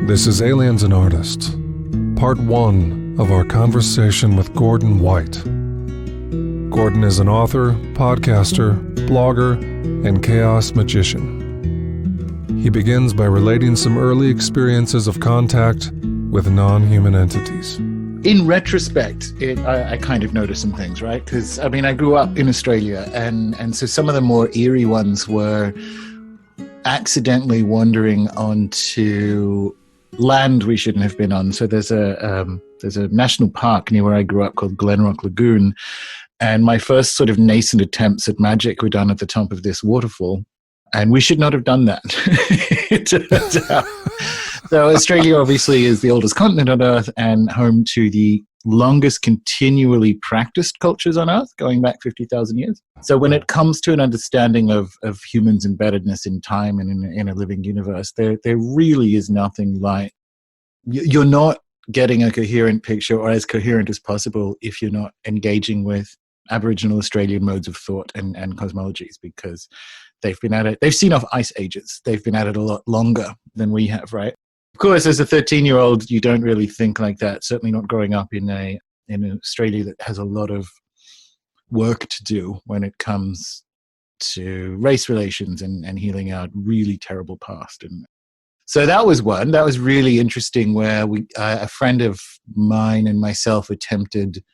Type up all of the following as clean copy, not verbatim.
This is Aliens and Artists, part 1 of our conversation with Gordon White. Gordon is an author, podcaster, blogger, and chaos magician. He begins by relating some early experiences of contact with non-human entities. In retrospect, I kind of noticed some things, right? Because, I mean, I grew up in Australia, and so some of the more eerie ones were accidentally wandering onto land we shouldn't have been on. So there's a national park near where I grew up called Glenrock Lagoon, and my first sort of nascent attempts at magic were done at the top of this waterfall, and we should not have done that. It turns out. So Australia obviously is the oldest continent on Earth and home to the longest continually practiced cultures on Earth, going back 50,000 years. So when it comes to an understanding of humans' embeddedness in time and in a living universe, there really is nothing like, you're not getting a coherent picture, or as coherent as possible, if you're not engaging with Aboriginal Australian modes of thought and cosmologies, because they've been at it, they've seen off ice ages. They've been at it a lot longer than we have, right? Of course, as a 13-year-old, you don't really think like that, certainly not growing up in Australia that has a lot of work to do when it comes to race relations and healing our really terrible past. And so that was one. That was really interesting, where a friend of mine and myself attempted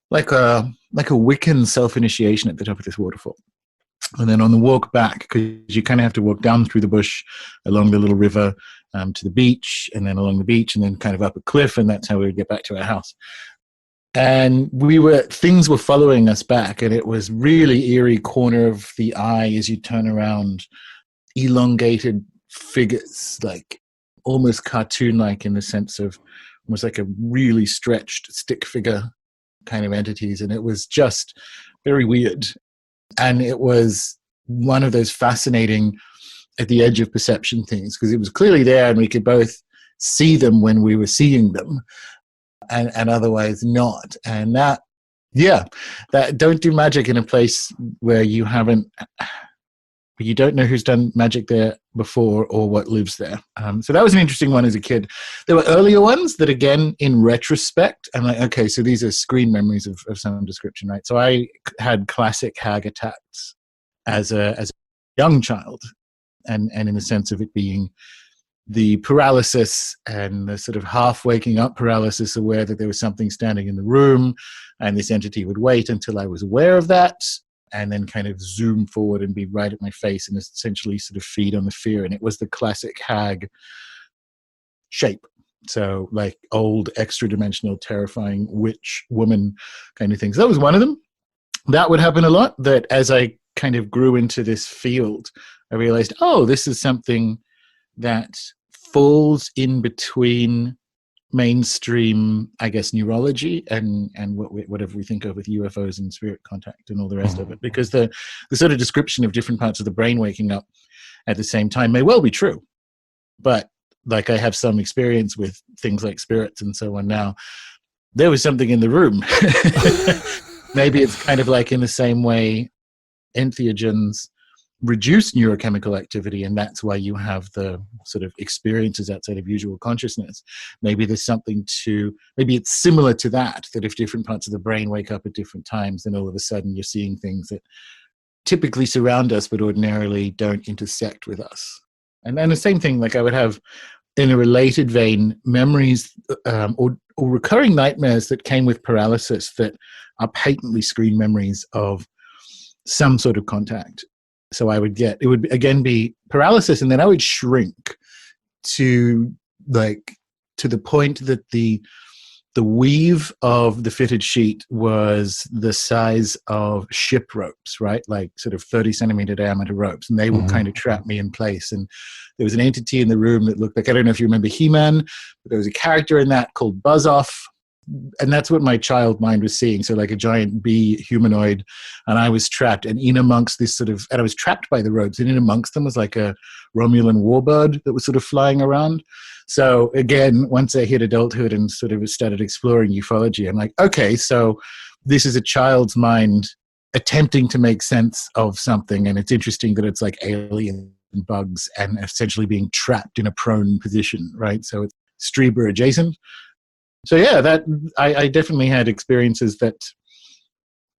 like a Wiccan self-initiation at the top of this waterfall. And then on the walk back, because you kind of have to walk down through the bush, along the little river, to the beach, and then along the beach, and then kind of up a cliff, and that's how we would get back to our house. And things were following us back, and it was really eerie, corner of the eye as you turn around, elongated figures, like almost cartoon-like in the sense of almost like a really stretched stick figure kind of entities, and it was just very weird. And it was one of those fascinating at the edge of perception things, because it was clearly there and we could both see them when we were seeing them and otherwise not. And that don't do magic in a place where you don't know who's done magic there before or what lives there. So that was an interesting one as a kid. There were earlier ones that, again, in retrospect, I'm like, okay, so these are screen memories of some description, right? So I had classic hag attacks as a young child, and in the sense of it being the paralysis and the sort of half waking up paralysis, aware that there was something standing in the room, and this entity would wait until I was aware of that, and then kind of zoom forward and be right at my face and essentially sort of feed on the fear. And it was the classic hag shape. So like old, extra-dimensional, terrifying witch woman kind of things. That was one of them. That would happen a lot, that as I kind of grew into this field, I realized, oh, this is something that falls in between mainstream, I guess, neurology and whatever we think of with UFOs and spirit contact and all the rest of it, because the sort of description of different parts of the brain waking up at the same time may well be true, but like I have some experience with things like spirits and so on now, there was something in the room. Maybe it's kind of like in the same way entheogens reduce neurochemical activity, and that's why you have the sort of experiences outside of usual consciousness. Maybe there's something maybe it's similar to that if different parts of the brain wake up at different times, then all of a sudden you're seeing things that typically surround us but ordinarily don't intersect with us. And then the same thing, like I would have, in a related vein, memories or recurring nightmares that came with paralysis that are patently screen memories of some sort of contact. So it would again be paralysis, and then I would shrink to the point that the weave of the fitted sheet was the size of ship ropes, right? Like sort of 30 centimeter diameter ropes, and they would kind of trap me in place. And there was an entity in the room that looked like, I don't know if you remember He-Man, but there was a character in that called Buzz-Off. And that's what my child mind was seeing. So like a giant bee humanoid, and I was trapped, and in amongst this and I was trapped by the ropes, and in amongst them was like a Romulan warbird that was sort of flying around. So again, once I hit adulthood and sort of started exploring ufology, I'm like, okay, so this is a child's mind attempting to make sense of something. And it's interesting that it's like aliens and bugs and essentially being trapped in a prone position, right? So it's Strieber adjacent. So yeah, that I definitely had experiences that,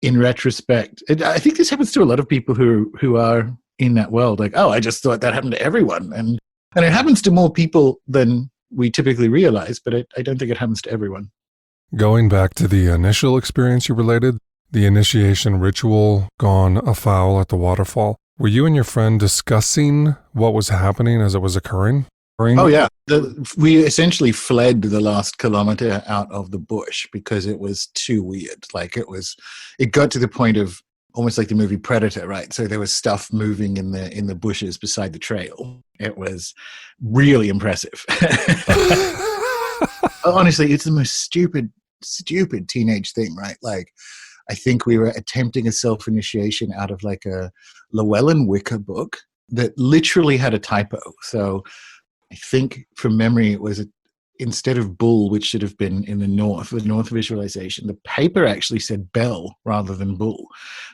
in retrospect, I think this happens to a lot of people who are in that world. Like, oh, I just thought that happened to everyone, and it happens to more people than we typically realize, but I don't think it happens to everyone. Going back to the initial experience you related, the initiation ritual gone afoul at the waterfall, were you and your friend discussing what was happening as it was occurring? Oh, yeah. We essentially fled the last kilometer out of the bush because it was too weird. Like, it got to the point of almost like the movie Predator, right? So there was stuff moving in the bushes beside the trail. It was really impressive. Honestly, it's the most stupid teenage thing, right? Like, I think we were attempting a self-initiation out of like a Llewellyn Wicker book that literally had a typo. So I think from memory, it was instead of bull, which should have been in the north visualization, the paper actually said bell rather than bull.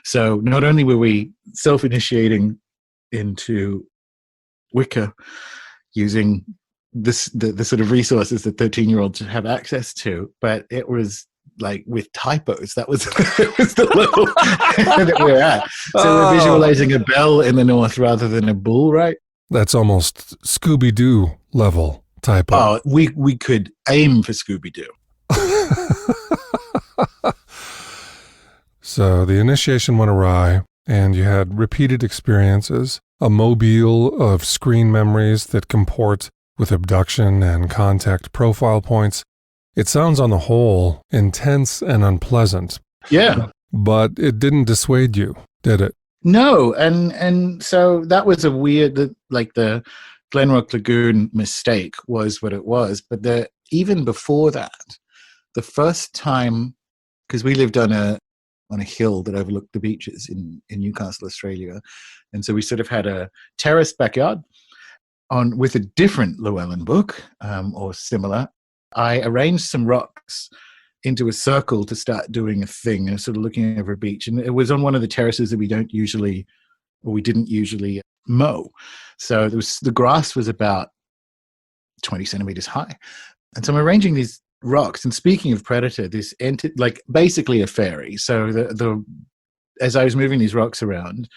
So not only were we self-initiating into Wicca using the sort of resources that 13-year-olds have access to, but it was like with typos. That was the level that we're at. So we're visualizing a bell in the north rather than a bull, right? That's almost Scooby-Doo level typo. Oh, we could aim for Scooby-Doo. So the initiation went awry, and you had repeated experiences, a mobile of screen memories that comport with abduction and contact profile points. It sounds on the whole intense and unpleasant. Yeah. But it didn't dissuade you, did it? No, and so that was a weird, like the Glenrock Lagoon mistake was what it was. But even before that, the first time, because we lived on a hill that overlooked the beaches in Newcastle, Australia, and so we sort of had a terraced backyard with a different Llewellyn book or similar. I arranged some rocks into a circle to start doing a thing and sort of looking over a beach. And it was on one of the terraces that we didn't usually mow. So the grass was about 20 centimeters high. And so I'm arranging these rocks. And speaking of Predator, this like basically a fairy. So as I was moving these rocks around,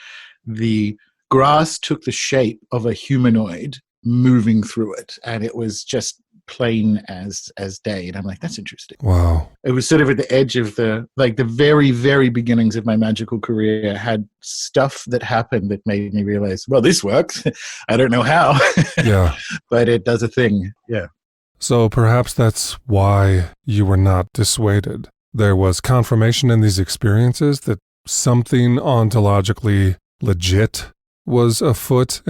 the grass took the shape of a humanoid moving through it. And it was just plain as day, and I'm like, that's interesting. Wow. It was sort of at the edge of the very, very beginnings of my magical career. Had stuff that happened that made me realize, well, this works. I don't know how. Yeah. But it does a thing. Yeah. So perhaps that's why you were not dissuaded. There was confirmation in these experiences that something ontologically legit was afoot,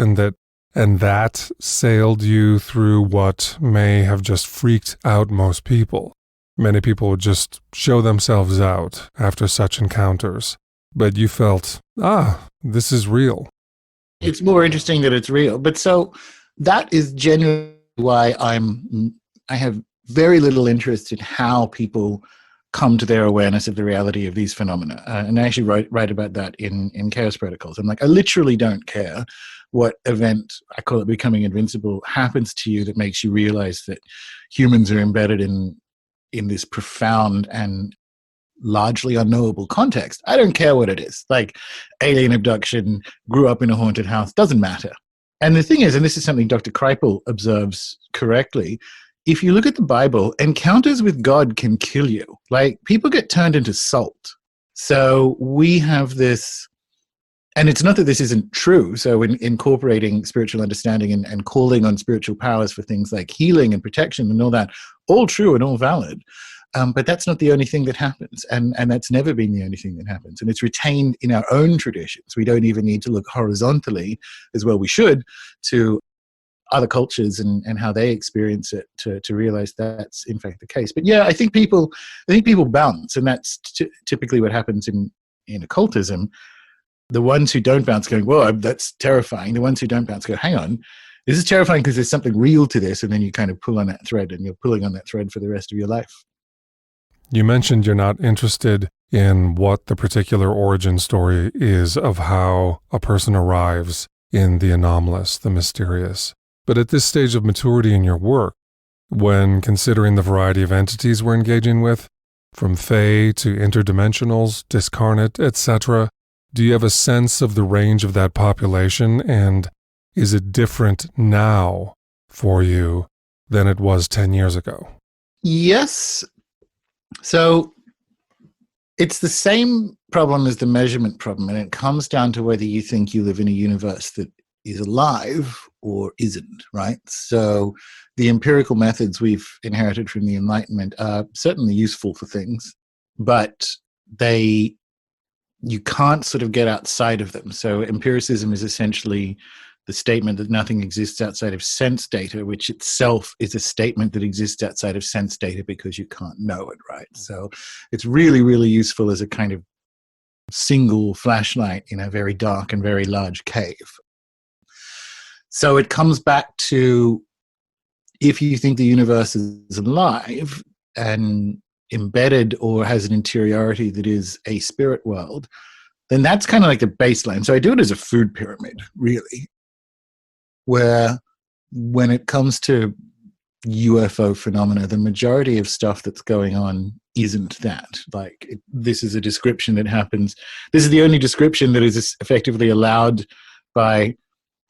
and that sailed you through what may have just freaked out most people. Many people would just show themselves out after such encounters. But you felt, this is real. It's more interesting that it's real. But so that is genuinely why I have very little interest in how people come to their awareness of the reality of these phenomena. And I actually write about that in Chaos Protocols. I'm like, I literally don't care what event, I call it becoming invincible, happens to you that makes you realize that humans are embedded in this profound and largely unknowable context. I don't care what it is. Like alien abduction, grew up in a haunted house, doesn't matter. And the thing is, and this is something Dr. KRIPAL observes correctly, if you look at the Bible, encounters with God can kill you. Like, people get turned into salt. So we have this, and it's not that this isn't true. So in incorporating spiritual understanding and calling on spiritual powers for things like healing and protection and all that, all true and all valid. But that's not the only thing that happens. And that's never been the only thing that happens. And it's retained in our own traditions. We don't even need to look horizontally, as well we should, to other cultures and how they experience it to realize that's in fact the case. But yeah, I think people bounce, and that's typically what happens in occultism. The ones who don't bounce going, whoa, that's terrifying. The ones who don't bounce go, hang on, this is terrifying because there's something real to this, and then you kind of pull on that thread, and you're pulling on that thread for the rest of your life. You mentioned you're not interested in what the particular origin story is of how a person arrives in the anomalous, the mysterious. But at this stage of maturity in your work, when considering the variety of entities we're engaging with, from Fae to interdimensionals, discarnate, etc., do you have a sense of the range of that population, and is it different now for you than it was 10 years ago? Yes. So it's the same problem as the measurement problem, and it comes down to whether you think you live in a universe that is alive or isn't, right? So the empirical methods we've inherited from the Enlightenment are certainly useful for things, but you can't sort of get outside of them. So empiricism is essentially the statement that nothing exists outside of sense data, which itself is a statement that exists outside of sense data because you can't know it, right? So it's really, really useful as a kind of single flashlight in a very dark and very large cave. So it comes back to, if you think the universe is alive and embedded or has an interiority that is a spirit world, then that's kind of like the baseline. So I do it as a food pyramid, really, where when it comes to UFO phenomena, the majority of stuff that's going on isn't that. Like, this is a description that happens. This is the only description that is effectively allowed by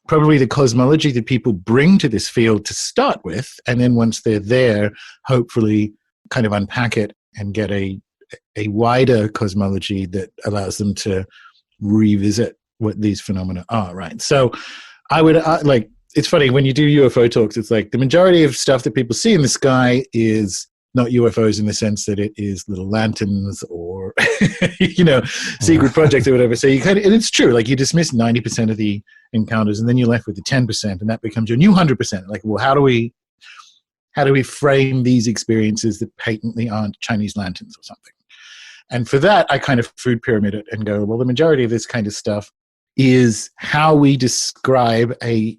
probably the cosmology that people bring to this field to start with, and then once they're there, hopefully kind of unpack it and get a wider cosmology that allows them to revisit what these phenomena are, right? So I would like, it's funny when you do UFO talks, it's like the majority of stuff that people see in the sky is not UFOs in the sense that it is little lanterns or, secret projects or whatever. So you kind of, and it's true, like you dismiss 90% of the encounters and then you're left with the 10%, and that becomes your new 100%. Like, well, how do we frame these experiences that patently aren't Chinese lanterns or something? And for that, I kind of food pyramid it and go, well, the majority of this kind of stuff is how we describe a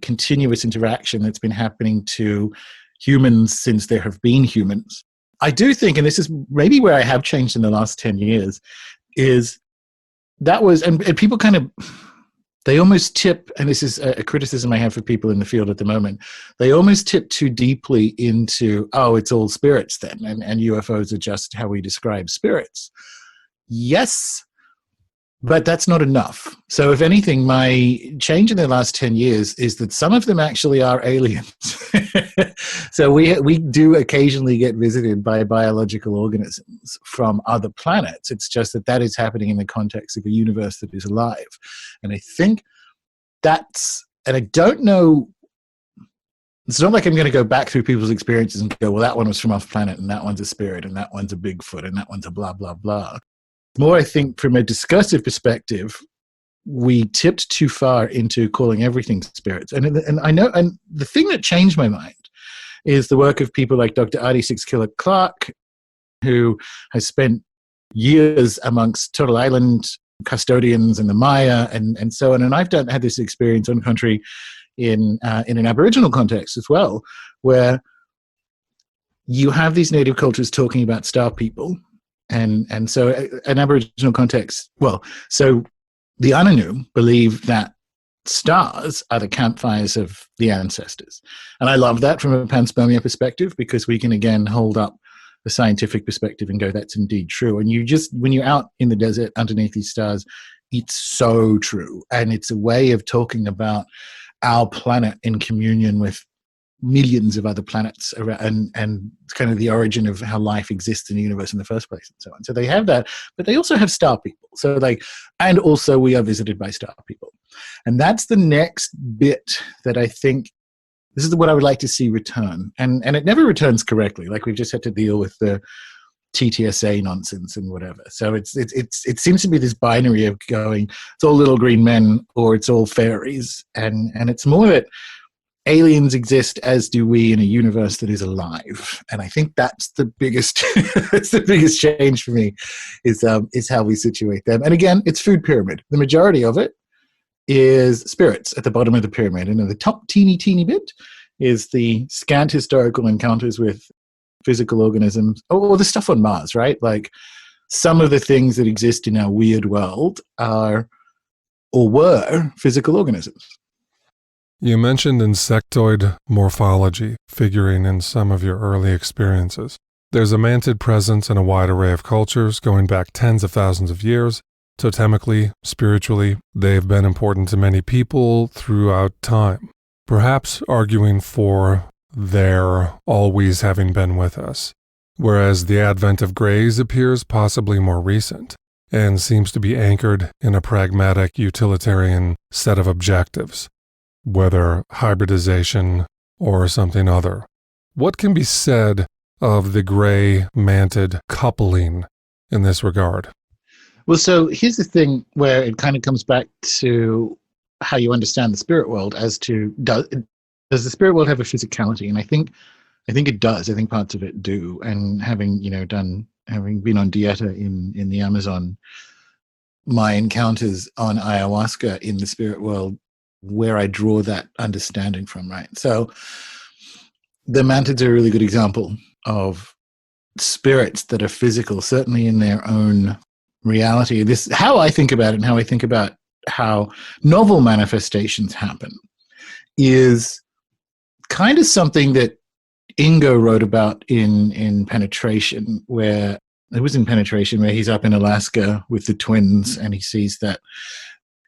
continuous interaction that's been happening to humans since there have been humans. I do think, and this is maybe where I have changed in the last 10 years, is that was, and people kind of, they almost tip, and this is a criticism I have for people in the field at the moment, they almost tip too deeply into, oh, it's all spirits then, and UFOs are just how we describe spirits. Yes, but that's not enough. So if anything, my change in the last 10 years is that some of them actually are aliens. So we do occasionally get visited by biological organisms from other planets. It's just that is happening in the context of a universe that is alive. And I think and I don't know, it's not like I'm going to go back through people's experiences and go, well, that one was from off planet and that one's a spirit and that one's a Bigfoot and that one's a blah, blah, blah. More, I think, from a discursive perspective, we tipped too far into calling everything spirits. And I know, and the thing that changed my mind is the work of people like Dr. Artie Six Killer Clarke, who has spent years amongst Turtle Island custodians and the Maya and so on. And I've had this experience on country in an Aboriginal context as well, where you have these native cultures talking about star people. And so an Aboriginal context, so the Ananu believe that stars are the campfires of the ancestors. And I love that from a panspermia perspective, because we can again hold up the scientific perspective and go, that's indeed true. And when you're out in the desert underneath these stars, it's so true. And it's a way of talking about our planet in communion with millions of other planets around, and kind of the origin of how life exists in the universe in the first place and so on. So they have that, but they also have star people. So and also we are visited by star people. And that's the next bit that I think, this is what I would like to see return. And it never returns correctly. Like, we've just had to deal with the TTSA nonsense and whatever. So it seems to be this binary of going, it's all little green men or it's all fairies. And it's more that aliens exist, as do we, in a universe that is alive. And I think that's the biggest that's the biggest change for me, is how we situate them. And again, it's food pyramid. The majority of it is spirits at the bottom of the pyramid, and in the top teeny bit is the scant historical encounters with physical organisms, or the stuff on Mars, right? Like, some of the things that exist in our weird world are or were physical organisms. You mentioned insectoid morphology figuring in some of your early experiences. There's a mantid presence in a wide array of cultures going back tens of thousands of years. Totemically, spiritually, they've been important to many people throughout time, perhaps arguing for their always having been with us, whereas the advent of greys appears possibly more recent and seems to be anchored in a pragmatic utilitarian set of objectives, whether hybridization or something other. What can be said of the gray-mantid coupling in this regard? Well, so here's the thing where it kind of comes back to how you understand the spirit world as to does the spirit world have a physicality? And I think it does. I think parts of it do. And having been on Dieta in the Amazon, my encounters on ayahuasca in the spirit world, where I draw that understanding from, right? So the mantids are a really good example of spirits that are physical, certainly in their own reality. This, how I think about it and how I think about how novel manifestations happen, is kind of something that Ingo wrote about in Penetration, where it was in Penetration where he's up in Alaska with the twins and he sees that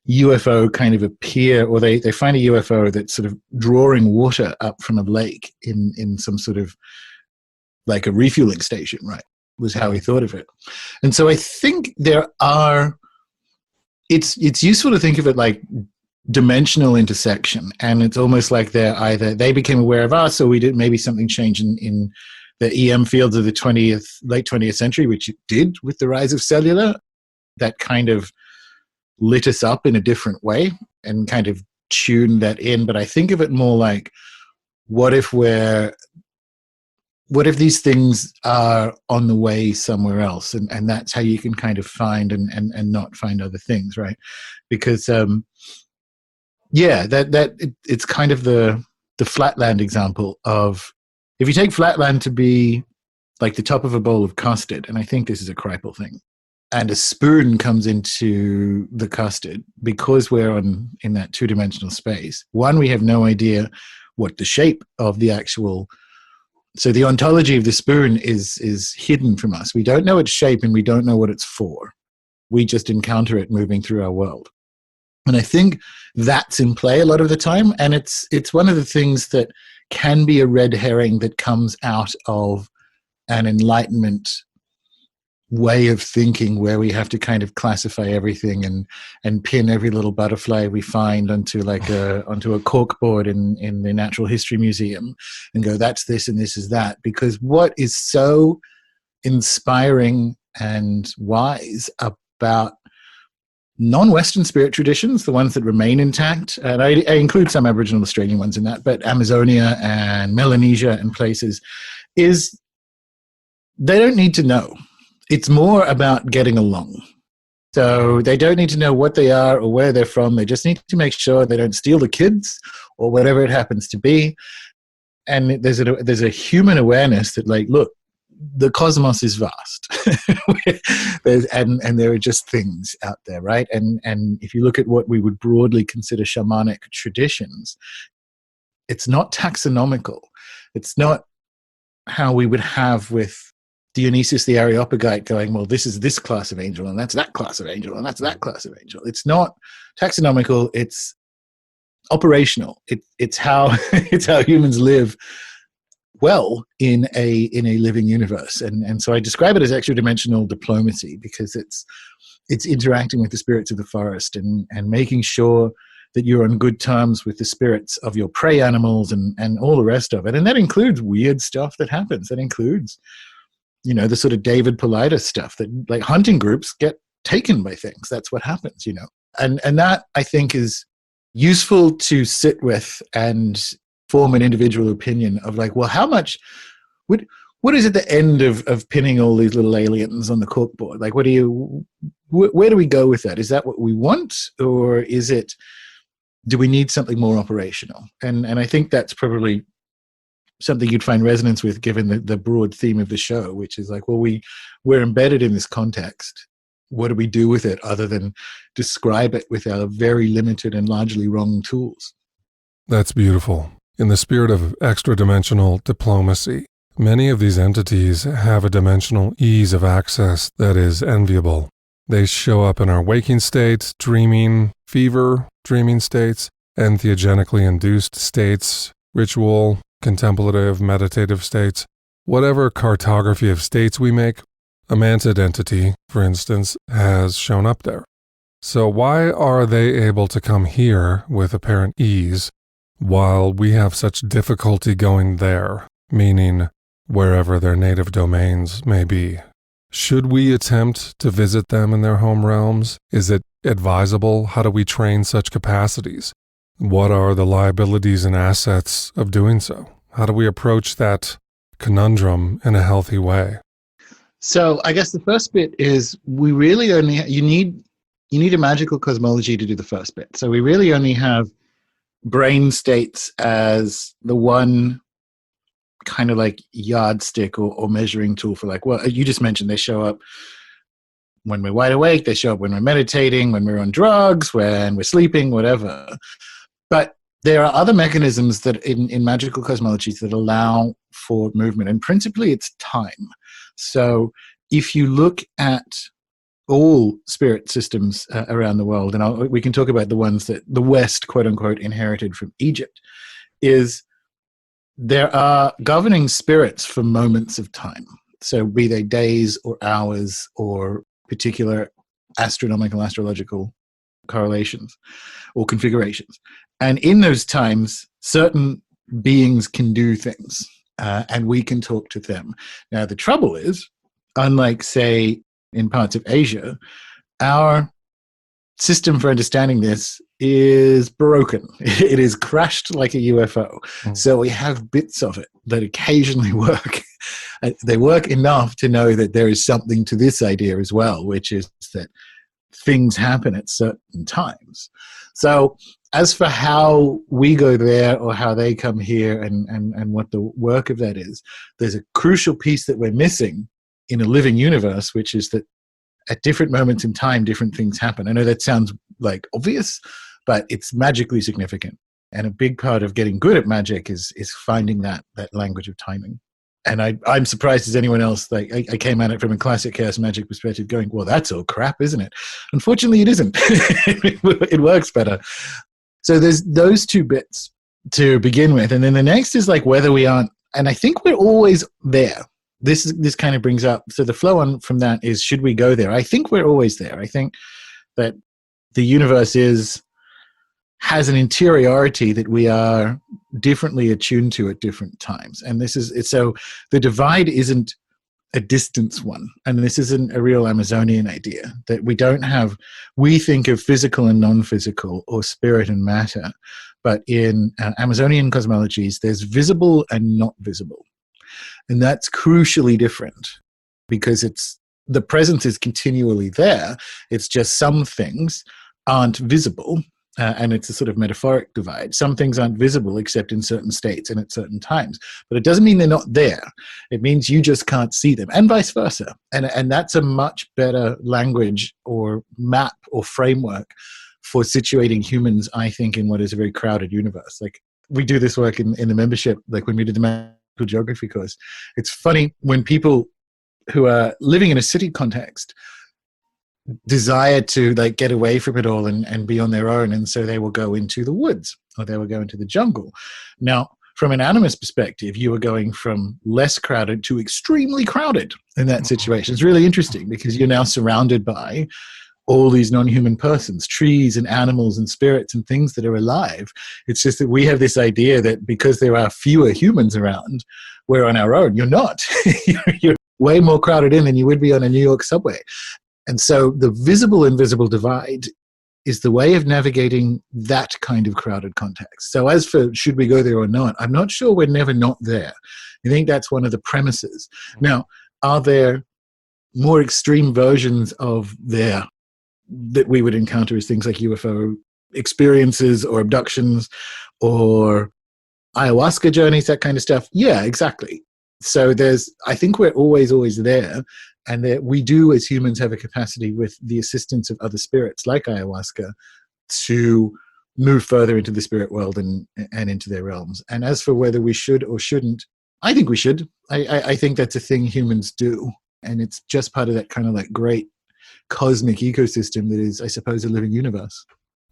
UFO kind of appear, or they find a UFO that's sort of drawing water up from a lake in some sort of like a refueling station, right? Was how he thought of it. And so I think it's useful to think of it like dimensional intersection, and it's almost like they became aware of us, or we did maybe something changed in the EM fields of the late 20th century, which it did with the rise of cellular, that kind of lit us up in a different way and kind of tuned that in. But I think of it more like, what if these things are on the way somewhere else, and that's how you can kind of find and not find other things, right? Because it's kind of the flatland example of, if you take flatland to be like the top of a bowl of custard, and I think this is a KRIPAL thing, and a spoon comes into the custard, because we're in that two-dimensional space. One, we have no idea what the shape of the actual, so the ontology of the spoon is hidden from us. We don't know its shape and we don't know what it's for. We just encounter it moving through our world. And I think that's in play a lot of the time. And it's one of the things that can be a red herring that comes out of an Enlightenment way of thinking, where we have to kind of classify everything and pin every little butterfly we find onto a cork board in the Natural History Museum and go, that's this and this is that. Because what is so inspiring and wise about non-Western spirit traditions, the ones that remain intact, and I include some Aboriginal Australian ones in that, but Amazonia and Melanesia and places, is they don't need to know. It's more about getting along. So they don't need to know what they are or where they're from. They just need to make sure they don't steal the kids or whatever it happens to be. And there's a human awareness that, like, look, the cosmos is vast. and there are just things out there, right? And if you look at what we would broadly consider shamanic traditions, it's not taxonomical. It's not how we would have with Dionysius the Areopagite going, well, this is this class of angel, and that's that class of angel, and that's that class of angel. It's not taxonomical. It's operational. It's how humans live well in a living universe. And so I describe it as extra dimensional diplomacy, because it's interacting with the spirits of the forest and making sure that you're on good terms with the spirits of your prey animals and all the rest of it. And that includes weird stuff that happens. That includes, the sort of David Paulides stuff that, like, hunting groups get taken by things. That's what happens, And that, I think, is useful to sit with and form an individual opinion of, like, well, how much, what is at the end of pinning all these little aliens on the corkboard? Like, where do we go with that? Is that what we want? Or do we need something more operational? And I think that's probably something you'd find resonance with, given the broad theme of the show, which is like, well, we're embedded in this context. what do we do with it other than describe it with our very limited and largely wrong tools? That's beautiful. In the spirit of extra-dimensional diplomacy, many of these entities have a dimensional ease of access that is enviable. They show up in our waking state, dreaming, fever, dreaming states, entheogenically induced states, ritual, contemplative, meditative states. Whatever cartography of states we make, a mantid entity, for instance, has shown up there. So why are they able to come here with apparent ease while we have such difficulty going there, meaning wherever their native domains may be? Should we attempt to visit them in their home realms? Is it advisable? How do we train such capacities? What are the liabilities and assets of doing so? How do we approach that conundrum in a healthy way? So I guess the first bit is we really only, you need a magical cosmology to do the first bit. So we really only have brain states as the one kind of like yardstick or measuring tool for, like, well, you just mentioned they show up when we're wide awake, they show up when we're meditating, when we're on drugs, when we're sleeping, whatever. But there are other mechanisms that in magical cosmologies that allow for movement, and principally it's time. So if you look at all spirit systems around the world, and we can talk about the ones that the West, quote unquote, inherited from Egypt, is there are governing spirits for moments of time. So be they days or hours or particular astronomical, astrological correlations or configurations. And in those times, certain beings can do things, and we can talk to them. Now, the trouble is, unlike, say, in parts of Asia, our system for understanding this is broken. It is crashed like a UFO. So we have bits of it that occasionally work. They work enough to know that there is something to this idea as well, which is that things happen at certain times. So as for how we go there or how they come here and what the work of that is, there's a crucial piece that we're missing in a living universe, which is that at different moments in time, different things happen. I know that sounds like obvious, but it's magically significant. And a big part of getting good at magic is finding that language of timing. And I'm surprised as anyone else. Like I came at it from a classic chaos magic perspective going, well, that's all crap, isn't it? Unfortunately, it isn't. It works better. So there's those two bits to begin with. And then the next is like whether we aren't, and I think we're always there. This kind of brings up, so the flow on from that is, should we go there? I think we're always there. I think that the universe has an interiority that we are differently attuned to at different times. And so the divide isn't a distance one. And this isn't a real Amazonian idea that we think of physical and non-physical or spirit and matter. But in Amazonian cosmologies, there's visible and not visible. And that's crucially different because the presence is continually there. It's just some things aren't visible, and it's a sort of metaphoric divide. Some things aren't visible except in certain states and at certain times. But it doesn't mean they're not there. It means you just can't see them, and vice versa. And that's a much better language or map or framework for situating humans, I think, in what is a very crowded universe. Like, we do this work in the membership, like when we did the geography course. It's funny when people who are living in a city context desire to like get away from it all and be on their own, and so they will go into the woods or they will go into the jungle. Now, from an animist perspective, you are going from less crowded to extremely crowded in that situation. It's really interesting because you're now surrounded by all these non-human persons, trees and animals and spirits and things that are alive. It's just that we have this idea that because there are fewer humans around, we're on our own. You're not. You're way more crowded in than you would be on a New York subway. And so the visible-invisible divide is the way of navigating that kind of crowded context. So as for should we go there or not, I'm not sure we're never not there. I think that's one of the premises. Now, are there more extreme versions of there that we would encounter as things like UFO experiences or abductions or ayahuasca journeys, that kind of stuff? Yeah, exactly. So I think we're always there. and that we do as humans have a capacity with the assistance of other spirits like ayahuasca to move further into the spirit world and into their realms. And as for whether we should or shouldn't, I think we should. I think that's a thing humans do. And it's just part of that kind of like great cosmic ecosystem that is, I suppose, a living universe.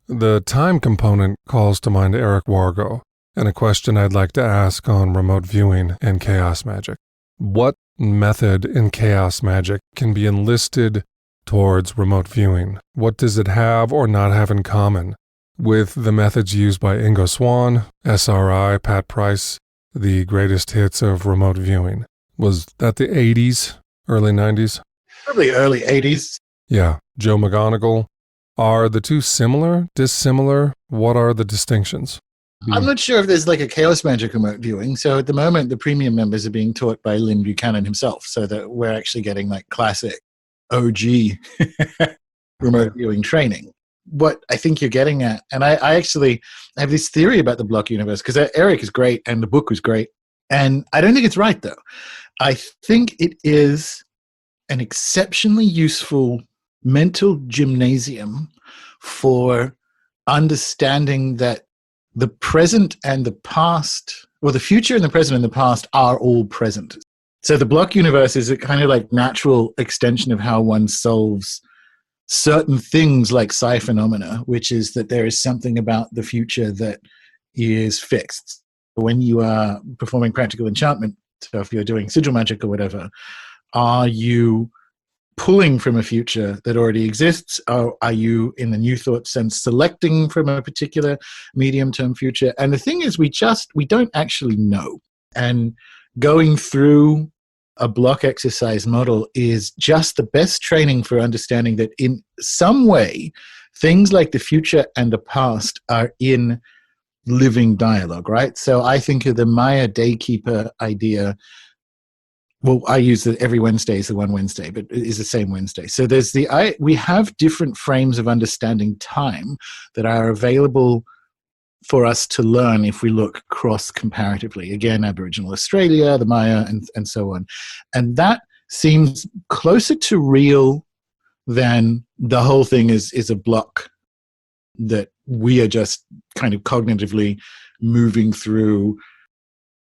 The time component calls to mind Eric Wargo, and a question I'd like to ask on remote viewing and chaos magic. What method in chaos magic can be enlisted towards remote viewing? What does it have or not have in common with the methods used by Ingo Swann, SRI, Pat Price, the greatest hits of remote viewing? Was that the 80s, early 90s? Probably early 80s. Yeah. Joe McGonigal. Are the two similar, dissimilar? What are the distinctions? I'm not sure if there's like a chaos magic remote viewing. So at the moment, the premium members are being taught by Lynn Buchanan himself, so that we're actually getting like classic OG remote viewing training. What I think you're getting at, and I actually have this theory about the block universe, because Eric is great and the book was great. And I don't think it's right, though. I think it is an exceptionally useful mental gymnasium for understanding that the present and the past, or the future and the present and the past, are all present. So the block universe is a kind of like natural extension of how one solves certain things like psi phenomena, which is that there is something about the future that is fixed. When you are performing practical enchantment, so if you're doing sigil magic or whatever, are you pulling from a future that already exists, or are you, in the New Thought sense, selecting from a particular medium-term future? And the thing is, we don't actually know. And going through a block exercise model is just the best training for understanding that in some way, things like the future and the past are in living dialogue, right? So I think of the Maya Daykeeper idea. Well, I use that every Wednesday is the one Wednesday, but it is the same Wednesday. So there's we have different frames of understanding time that are available for us to learn if we look cross-comparatively. Again, Aboriginal Australia, the Maya, and so on. And that seems closer to real than the whole thing is a block that we are just kind of cognitively moving through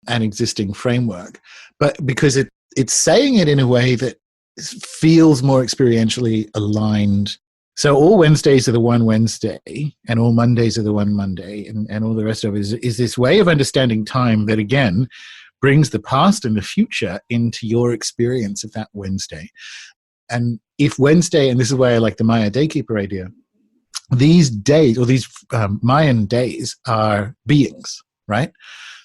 an existing framework. But because it's saying it in a way that feels more experientially aligned. So all Wednesdays are the one Wednesday, and all Mondays are the one Monday, and all the rest of it is this way of understanding time that, again, brings the past and the future into your experience of that Wednesday. And if Wednesday, and this is why I like the Maya Daykeeper idea, these days, or these Mayan days, are beings, right?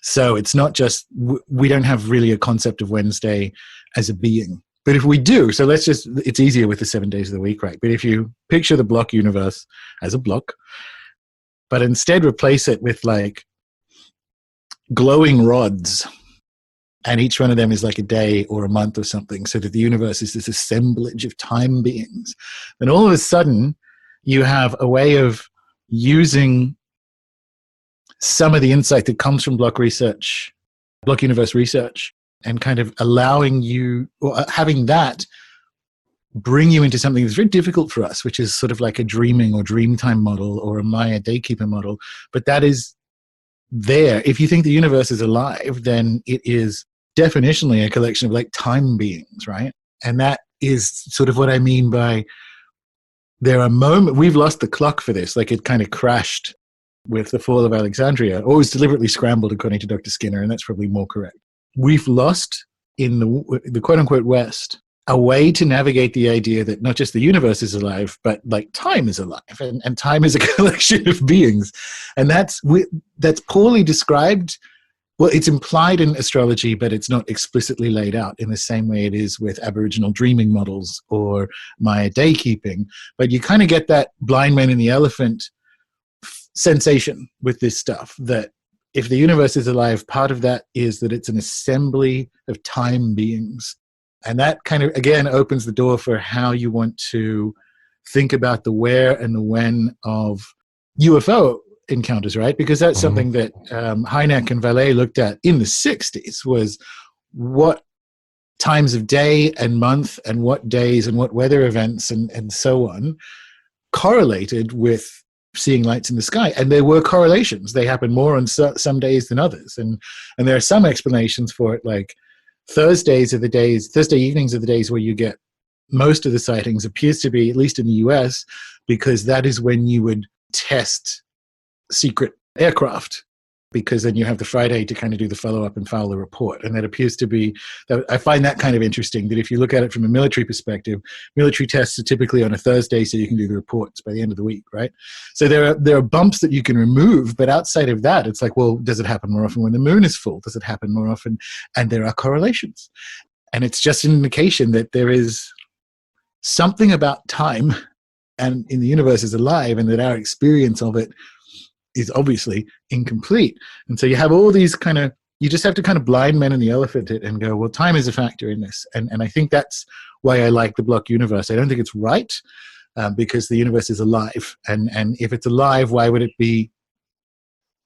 So it's not just, we don't have really a concept of Wednesday as a being. But if we do, so it's easier with the 7 days of the week, right? But if you picture the block universe as a block, but instead replace it with like glowing rods, and each one of them is like a day or a month or something, so that the universe is this assemblage of time beings, then all of a sudden you have a way of using some of the insight that comes from block universe research, and kind of allowing you, or having that bring you into something that's very difficult for us, which is sort of like a dreaming or dreamtime model or a Maya Daykeeper model. But that is there. If you think the universe is alive, then it is definitionally a collection of like time beings, right? And that is sort of what I mean by there are moments, we've lost the clock for this, like it kind of crashed with the fall of Alexandria, or was deliberately scrambled according to Dr. Skinner, and that's probably more correct. We've lost in the quote-unquote West a way to navigate the idea that not just the universe is alive, but like time is alive, and time is a collection of beings. And that's poorly described. Well, it's implied in astrology, but it's not explicitly laid out in the same way it is with Aboriginal dreaming models or Maya daykeeping. But you kind of get that blind man and the elephant sensation with this stuff, that if the universe is alive, part of that is that it's an assembly of time beings. And that kind of, again, opens the door for how you want to think about the where and the when of UFO encounters, right? Because that's something that Hynek and Vallée looked at in the 60s, was what times of day and month and what days and what weather events and so on correlated with seeing lights in the sky. And there were correlations. They happen more on some days than others. And there are some explanations for it, like Thursday evenings are the days where you get most of the sightings, appears to be, at least in the US, because that is when you would test secret aircraft, because then you have the Friday to kind of do the follow-up and file the report. And that appears to be, I find that kind of interesting, that if you look at it from a military perspective, military tests are typically on a Thursday so you can do the reports by the end of the week, right? So there are bumps that you can remove, but outside of that, it's like, well, does it happen more often when the moon is full? Does it happen more often? And there are correlations. And it's just an indication that there is something about time and in the universe is alive, and that our experience of it is obviously incomplete. And so you have all these you just have to kind of blind men in the elephant it and go, well, time is a factor in this. And I think that's why I like the block universe. I don't think it's right, because the universe is alive. And if it's alive, why would it be?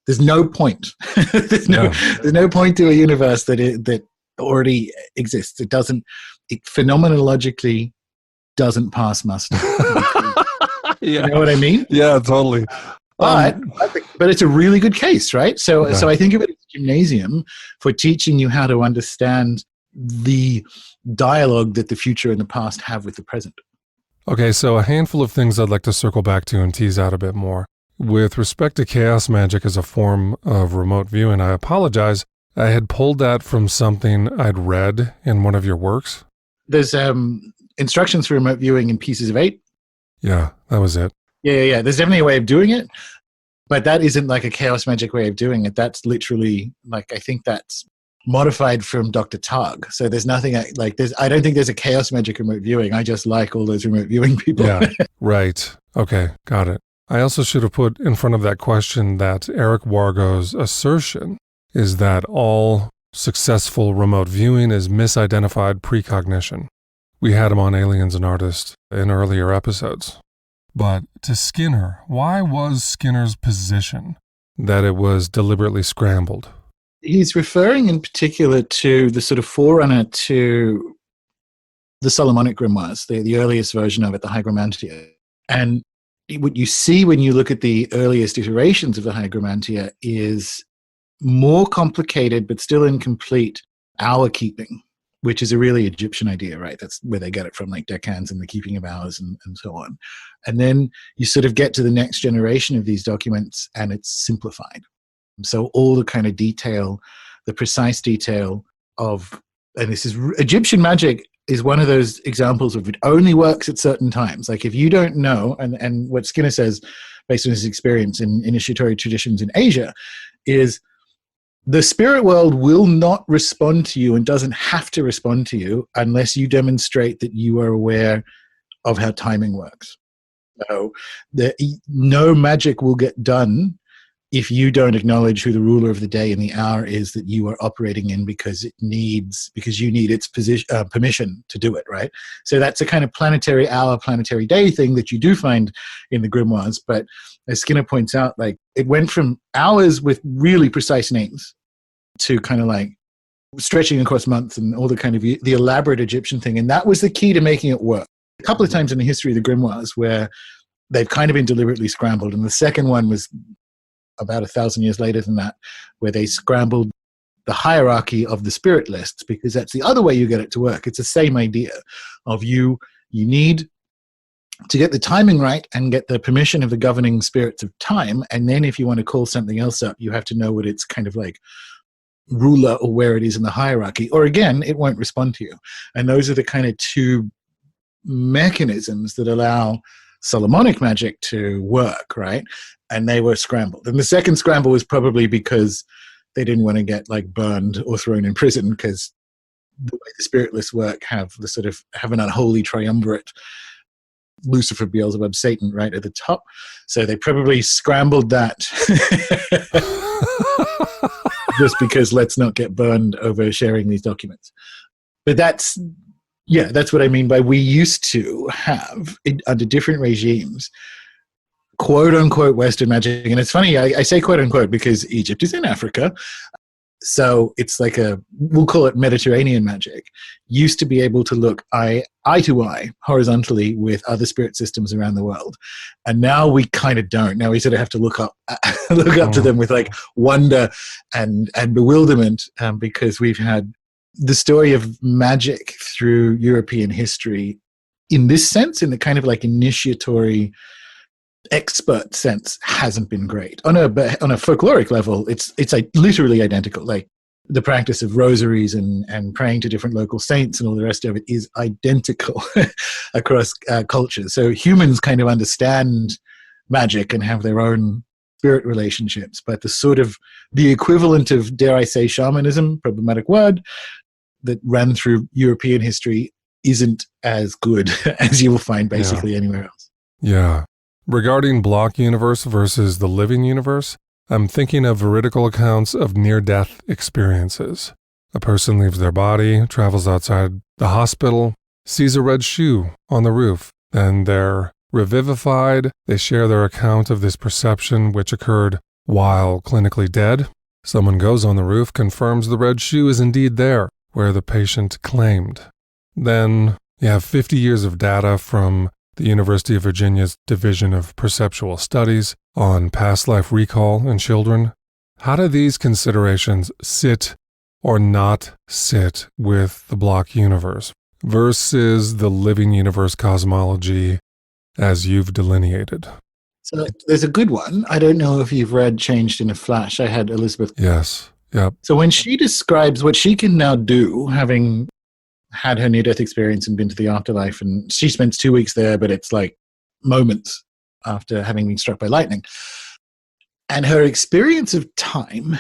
There's no point. there's no point to a universe that already exists. It phenomenologically doesn't pass muster. Yeah. You know what I mean? Yeah, totally. But it's a really good case, right? So I think of it as a gymnasium for teaching you how to understand the dialogue that the future and the past have with the present. Okay, so a handful of things I'd like to circle back to and tease out a bit more. With respect to chaos magic as a form of remote viewing, I apologize. I had pulled that from something I'd read in one of your works. There's instructions for remote viewing in Pieces of 8. Yeah, that was it. Yeah. There's definitely a way of doing it, but that isn't like a chaos magic way of doing it. That's literally I think that's modified from Dr. Targ. So there's nothing I don't think there's a chaos magic remote viewing. I just like all those remote viewing people. Yeah, right. Okay, got it. I also should have put in front of that question that Eric Wargo's assertion is that all successful remote viewing is misidentified precognition. We had him on Aliens and Artists in earlier episodes. But to Skinner, why was Skinner's position that it was deliberately scrambled? He's referring in particular to the sort of forerunner to the Solomonic grimoires, the earliest version of it, the Hygromantia. And what you see when you look at the earliest iterations of the Hygromantia is more complicated but still incomplete hour keeping, which is a really Egyptian idea, right? That's where they get it from, like decans and the keeping of hours and so on. And then you sort of get to the next generation of these documents and it's simplified. So all the kind of detail, the precise detail of, and this is, Egyptian magic is one of those examples of it only works at certain times. Like if you don't know, and what Skinner says based on his experience in initiatory traditions in Asia is, the spirit world will not respond to you and doesn't have to respond to you unless you demonstrate that you are aware of how timing works. So no magic will get done if you don't acknowledge who the ruler of the day and the hour is that you are operating in, because you need its permission to do it, right? So that's a kind of planetary hour, planetary day thing that you do find in the grimoires. But as Skinner points out, it went from hours with really precise names to kind of stretching across months and all the kind of the elaborate Egyptian thing. And that was the key to making it work. A couple of times in the history of the grimoires where they've kind of been deliberately scrambled. And the second one was about 1,000 years later than that, where they scrambled the hierarchy of the spirit lists, because that's the other way you get it to work. It's the same idea of you need to get the timing right and get the permission of the governing spirits of time. And then if you want to call something else up, you have to know what its kind of ruler or where it is in the hierarchy, or again, it won't respond to you. And those are the kind of two mechanisms that allow Solomonic magic to work, right? And they were scrambled. And the second scramble was probably because they didn't want to get burned or thrown in prison, because the way the spiritless work have an unholy triumvirate, Lucifer, Beelzebub, Satan right at the top. So they probably scrambled that just because let's not get burned over sharing these documents. But that's what I mean by we used to have, under different regimes, quote-unquote Western magic. And it's funny, I say quote-unquote because Egypt is in Africa. So it's like we'll call it Mediterranean magic, used to be able to look eye to eye horizontally with other spirit systems around the world. And now we kind of don't. Now we sort of have to look up to them with like wonder and bewilderment, because we've had the story of magic through European history in this sense, in the kind of like initiatory expert sense, hasn't been great. On a folkloric level, it's literally identical. Like the practice of rosaries and praying to different local saints and all the rest of it is identical across cultures. So humans kind of understand magic and have their own spirit relationships, but the equivalent of, dare I say, shamanism, problematic word, that ran through European history isn't as good as you will find basically anywhere else. Yeah. Regarding block universe versus the living universe, I'm thinking of veridical accounts of near-death experiences. A person leaves their body, travels outside the hospital, sees a red shoe on the roof, then they're revivified. They share their account of this perception, which occurred while clinically dead. Someone goes on the roof, confirms the red shoe is indeed there, where the patient claimed. Then you have 50 years of data from the University of Virginia's Division of Perceptual Studies on past life recall in children. How do these considerations sit or not sit with the block universe versus the living universe cosmology as you've delineated? So there's a good one. I don't know if you've read Changed in a Flash. I had Elizabeth. Yes. Yep. So when she describes what she can now do, having had her near-death experience and been to the afterlife, and she spends 2 weeks there, but it's like moments after having been struck by lightning. And her experience of time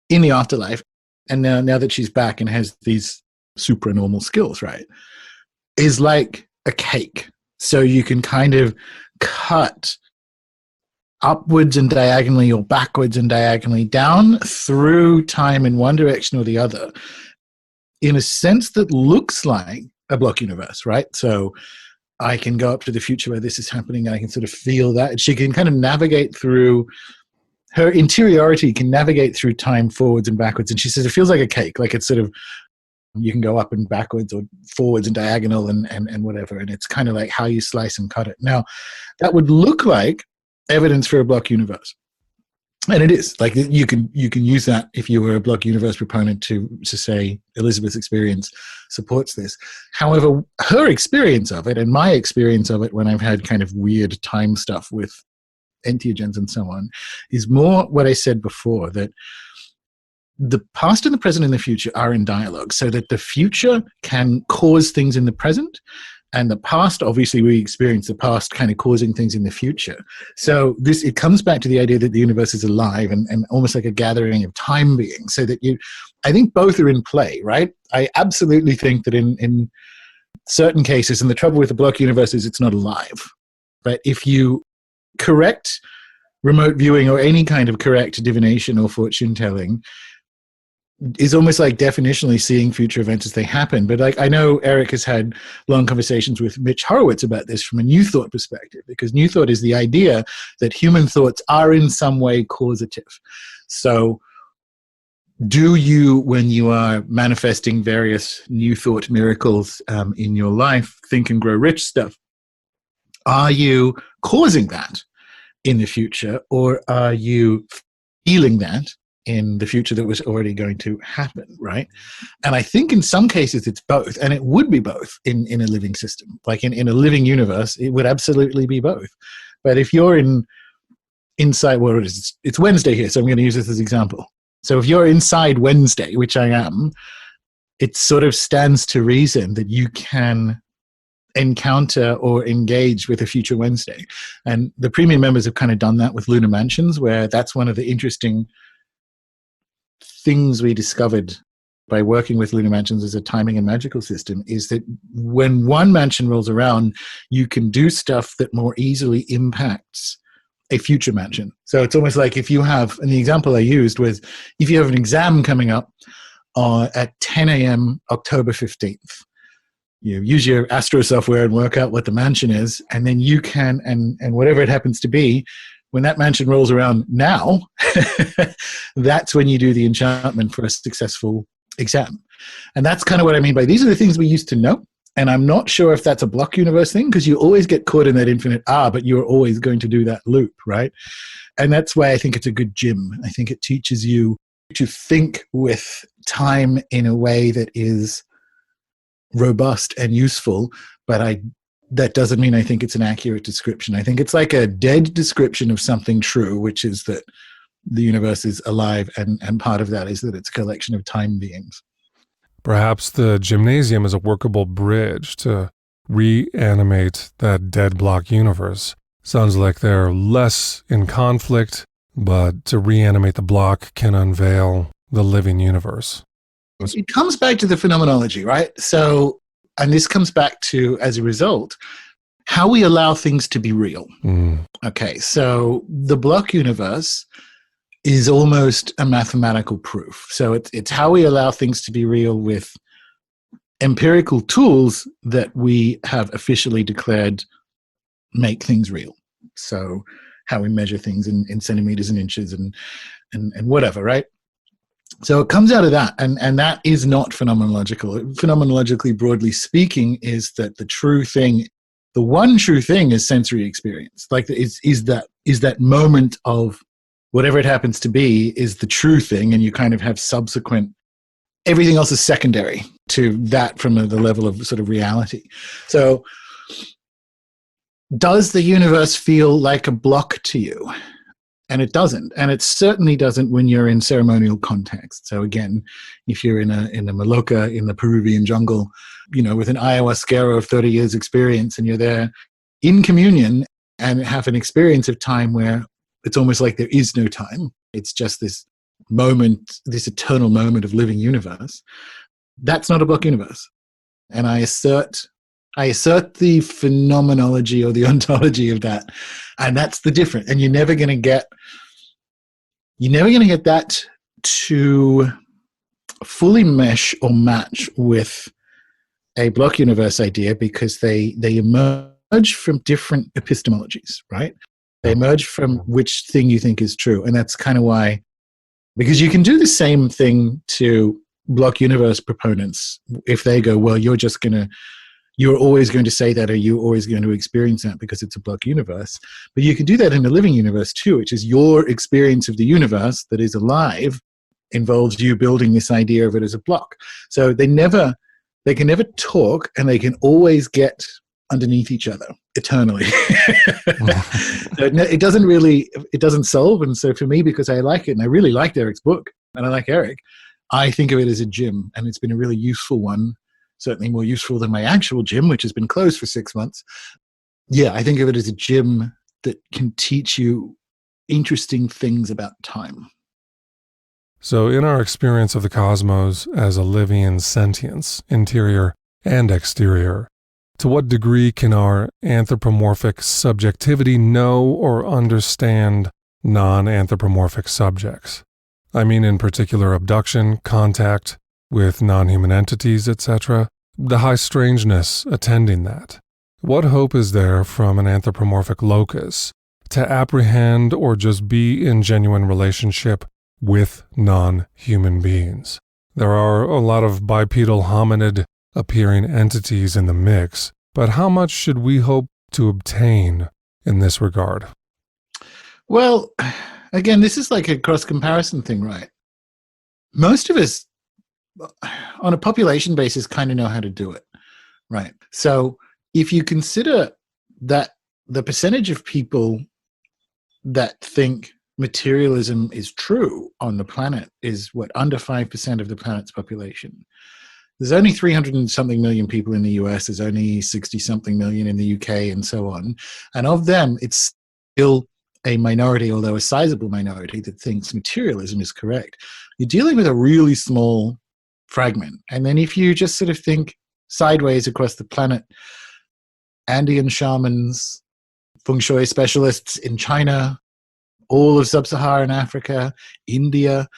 in the afterlife, and now that she's back and has these supranormal skills, right, is like a cake. So you can kind of cut upwards and diagonally or backwards and diagonally down through time in one direction or the other in a sense that looks like a block universe, right? So I can go up to the future where this is happening and I can sort of feel that. And she can kind of navigate through, her interiority can navigate through time forwards and backwards. And she says it feels like a cake, like it's sort of, you can go up and backwards or forwards and diagonal and whatever. And it's kind of like how you slice and cut it. Now, that would look like evidence for a block universe. And it is. Like you can use that if you were a block universe proponent to say Elizabeth's experience supports this. However, her experience of it and my experience of it when I've had kind of weird time stuff with entheogens and so on is more what I said before, that the past and the present and the future are in dialogue, so that the future can cause things in the present, and the past, obviously we experience the past kind of causing things in the future. So it comes back to the idea that the universe is alive and almost like a gathering of time beings, so that I think both are in play, right? I absolutely think that in certain cases, and the trouble with the block universe is it's not alive. But if you correct remote viewing or any kind of correct divination or fortune telling, is almost like definitionally seeing future events as they happen. But like I know Eric has had long conversations with Mitch HOROWITZ about this from a New Thought perspective, because New Thought is the idea that human thoughts are in some way causative. So do you, when you are manifesting various New Thought miracles in your life, Think and Grow Rich stuff, are you causing that in the future, or are you feeling that in the future that was already going to happen, right? And I think in some cases it's both, and it would be both in a living system. Like in a living universe, it would absolutely be both. But if you're inside, well, it's Wednesday here, so I'm going to use this as an example. So if you're inside Wednesday, which I am, it sort of stands to reason that you can encounter or engage with a future Wednesday. And the premium members have kind of done that with Lunar Mansions, where that's one of the interesting things we discovered by working with Lunar Mansions as a timing and magical system, is that when one mansion rolls around, you can do stuff that more easily impacts a future mansion. So it's almost like if you have, and the example I used was, if you have an exam coming up at 10 a.m. October 15th, you use your Astro software and work out what the mansion is, and then you can, and whatever it happens to be, when that mansion rolls around now, that's when you do the enchantment for a successful exam. And that's kind of what I mean by these are the things we used to know. And I'm not sure if that's a block universe thing, because you always get caught in that infinite, but you're always going to do that loop, right? And that's why I think it's a good gym. I think it teaches you to think with time in a way that is robust and useful, but that doesn't mean I think it's an accurate description. I think it's like a dead description of something true, which is that the universe is alive, and part of that is that it's a collection of time beings. Perhaps the gymnasium is a workable bridge to reanimate that dead block universe. Sounds like they're less in conflict, but to reanimate the block can unveil the living universe. It comes back to the phenomenology, right? So, and this comes back to, as a result, how we allow things to be real. Okay, so the block universe is almost a mathematical proof. So it's how we allow things to be real with empirical tools that we have officially declared make things real. So how we measure things in centimeters and inches and whatever, right? So it comes out of that, and that is not phenomenological. Phenomenologically, broadly speaking, is that the true thing, the one true thing is sensory experience. Like is that moment of whatever it happens to be is the true thing, and you kind of have subsequent, everything else is secondary to that from the level of sort of reality. So does the universe feel like a block to you? And it doesn't. And it certainly doesn't when you're in ceremonial context. So again, if you're in a Maloka in the Peruvian jungle, with an ayahuasquero of 30 years experience, and you're there in communion and have an experience of time where it's almost like there is no time. It's just this moment, this eternal moment of living universe. That's not a block universe. And I assert the phenomenology or the ontology of that. And that's the difference. And you're never going to get that to fully mesh or match with a block universe idea, because they emerge from different epistemologies, right? They emerge from which thing you think is true. And that's kind of why, because you can do the same thing to block universe proponents if they go, well, you're always going to say that, or you're always going to experience that because it's a block universe. But you can do that in a living universe too, which is your experience of the universe that is alive involves you building this idea of it as a block. So they can never talk, and they can always get underneath each other eternally. It doesn't solve. And so for me, because I like it, and I really liked Eric's book, and I like Eric, I think of it as a gym, and it's been a really useful one. Certainly more useful than my actual gym, which has been closed for 6 months. Yeah, I think of it as a gym that can teach you interesting things about time. So in our experience of the cosmos as a living sentience, interior and exterior, to what degree can our anthropomorphic subjectivity know or understand non-anthropomorphic subjects? I mean in particular abduction, contact with non-human entities, etc., the high strangeness attending that. What hope is there from an anthropomorphic locus to apprehend or just be in genuine relationship with non-human beings? There are a lot of bipedal hominid-appearing entities in the mix, but how much should we hope to obtain in this regard? Well, again, this is like a cross-comparison thing, right? Most of us, on a population basis, kind of know how to do it, right? So if you consider that the percentage of people that think materialism is true on the planet is under 5% of the planet's population. There's only 300 and something million people in the US, there's only 60 something million in the UK, and so on. And of them, it's still a minority, although a sizable minority, that thinks materialism is correct. You're dealing with a really small fragment. And then if you just sort of think sideways across the planet, Andean shamans, feng shui specialists in China, all of sub-Saharan Africa, India,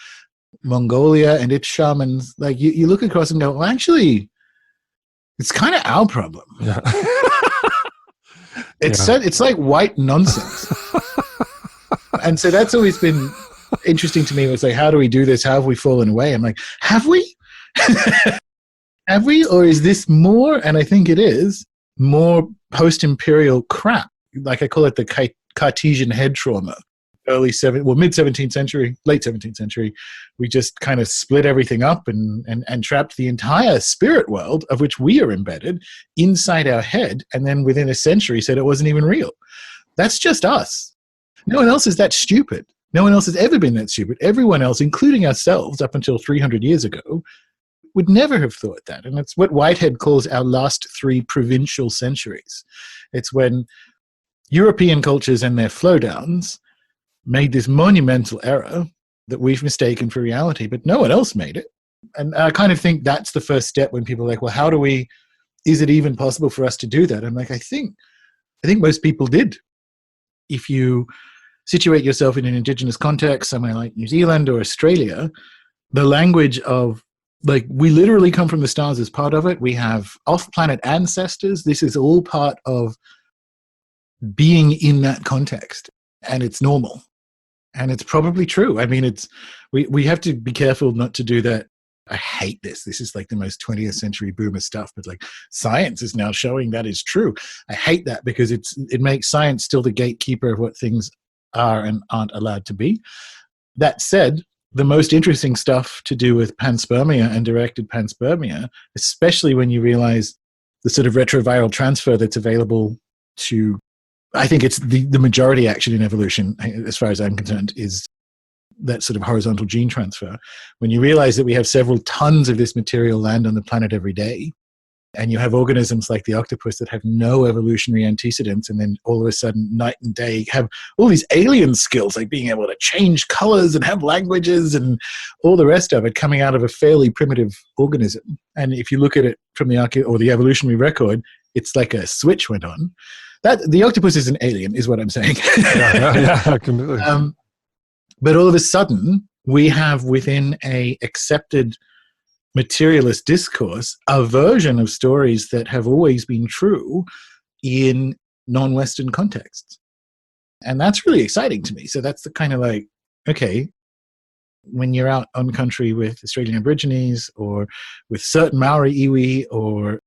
Mongolia, and its shamans, like you look across and go, well, actually, it's kind of our problem. Yeah. It's like white nonsense. And so that's always been interesting to me. It's like, how do we do this? How have we fallen away? I'm like, have we? Have we? Or is this more? And I think it is more post-imperial crap. Like I call it the Cartesian head trauma. Mid-17th century, late 17th century, we just kind of split everything up and trapped the entire spirit world, of which we are embedded, inside our head, and then within a century said it wasn't even real. That's just us. No one else is that stupid. No one else has ever been that stupid. Everyone else, including ourselves up until 300 years ago, would never have thought that. And that's what Whitehead calls our last 3 provincial centuries. It's when European cultures and their flowdowns made this monumental error that we've mistaken for reality, but no one else made it. And I kind of think that's the first step when people are like, well, is it even possible for us to do that? I'm like, I think most people did. If you situate yourself in an indigenous context, somewhere like New Zealand or Australia, the language of, like, we literally come from the stars as part of it. We have off-planet ancestors. This is all part of being in that context, and it's normal. And it's probably true. I mean, we have to be careful not to do that. I hate this. This is like the most 20th century boomer stuff, but like science is now showing that is true. I hate that because it makes science still the gatekeeper of what things are and aren't allowed to be. That said, the most interesting stuff to do with panspermia and directed panspermia, especially when you realize the sort of retroviral transfer that's available to, I think it's the majority action in evolution, as far as I'm concerned, is that sort of horizontal gene transfer. When you realize that we have several tons of this material land on the planet every day, and you have organisms like the octopus that have no evolutionary antecedents, and then all of a sudden, night and day, have all these alien skills, like being able to change colors and have languages and all the rest of it coming out of a fairly primitive organism. And if you look at it from the evolutionary record, it's like a switch went on. That the octopus is an alien, is what I'm saying. Yeah, completely. But all of a sudden, we have within a accepted materialist discourse a version of stories that have always been true in non-Western contexts. And that's really exciting to me. So that's the kind of like, okay, when you're out on country with Australian Aborigines or with certain Maori iwi, or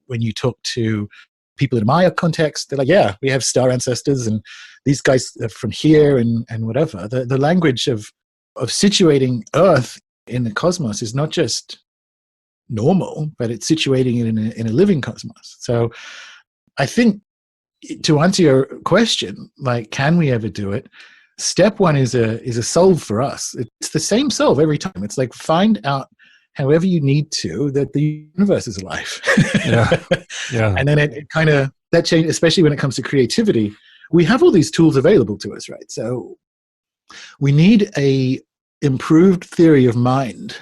when you talk to people in a Maya context, they're like, yeah, we have star ancestors and these guys are from here and whatever. The language of situating Earth in the cosmos is not just normal, but it's situating it in a living cosmos. So I think, to answer your question, like, can we ever do it? Step one is a solve for us. It's the same solve every time. It's like, find out however you need to that the universe is alive. Yeah. And then it kind of, that change, especially when it comes to creativity, we have all these tools available to us, right? So we need a improved theory of mind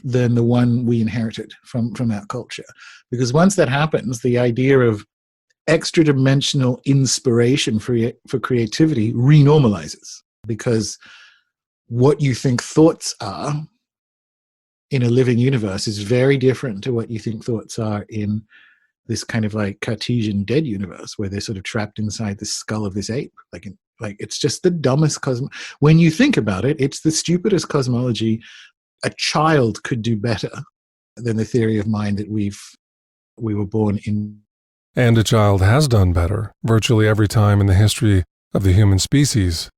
than the one we inherited from our culture. Because once that happens, the idea of extra-dimensional inspiration for creativity renormalizes. Because what you think thoughts are in a living universe is very different to what you think thoughts are in this kind of like Cartesian dead universe where they're sort of trapped inside the skull of this ape. Like it's just the dumbest when you think about it, it's the stupidest cosmology. A child could do better than the theory of mind that we were born in. And a child has done better virtually every time in the history of the human species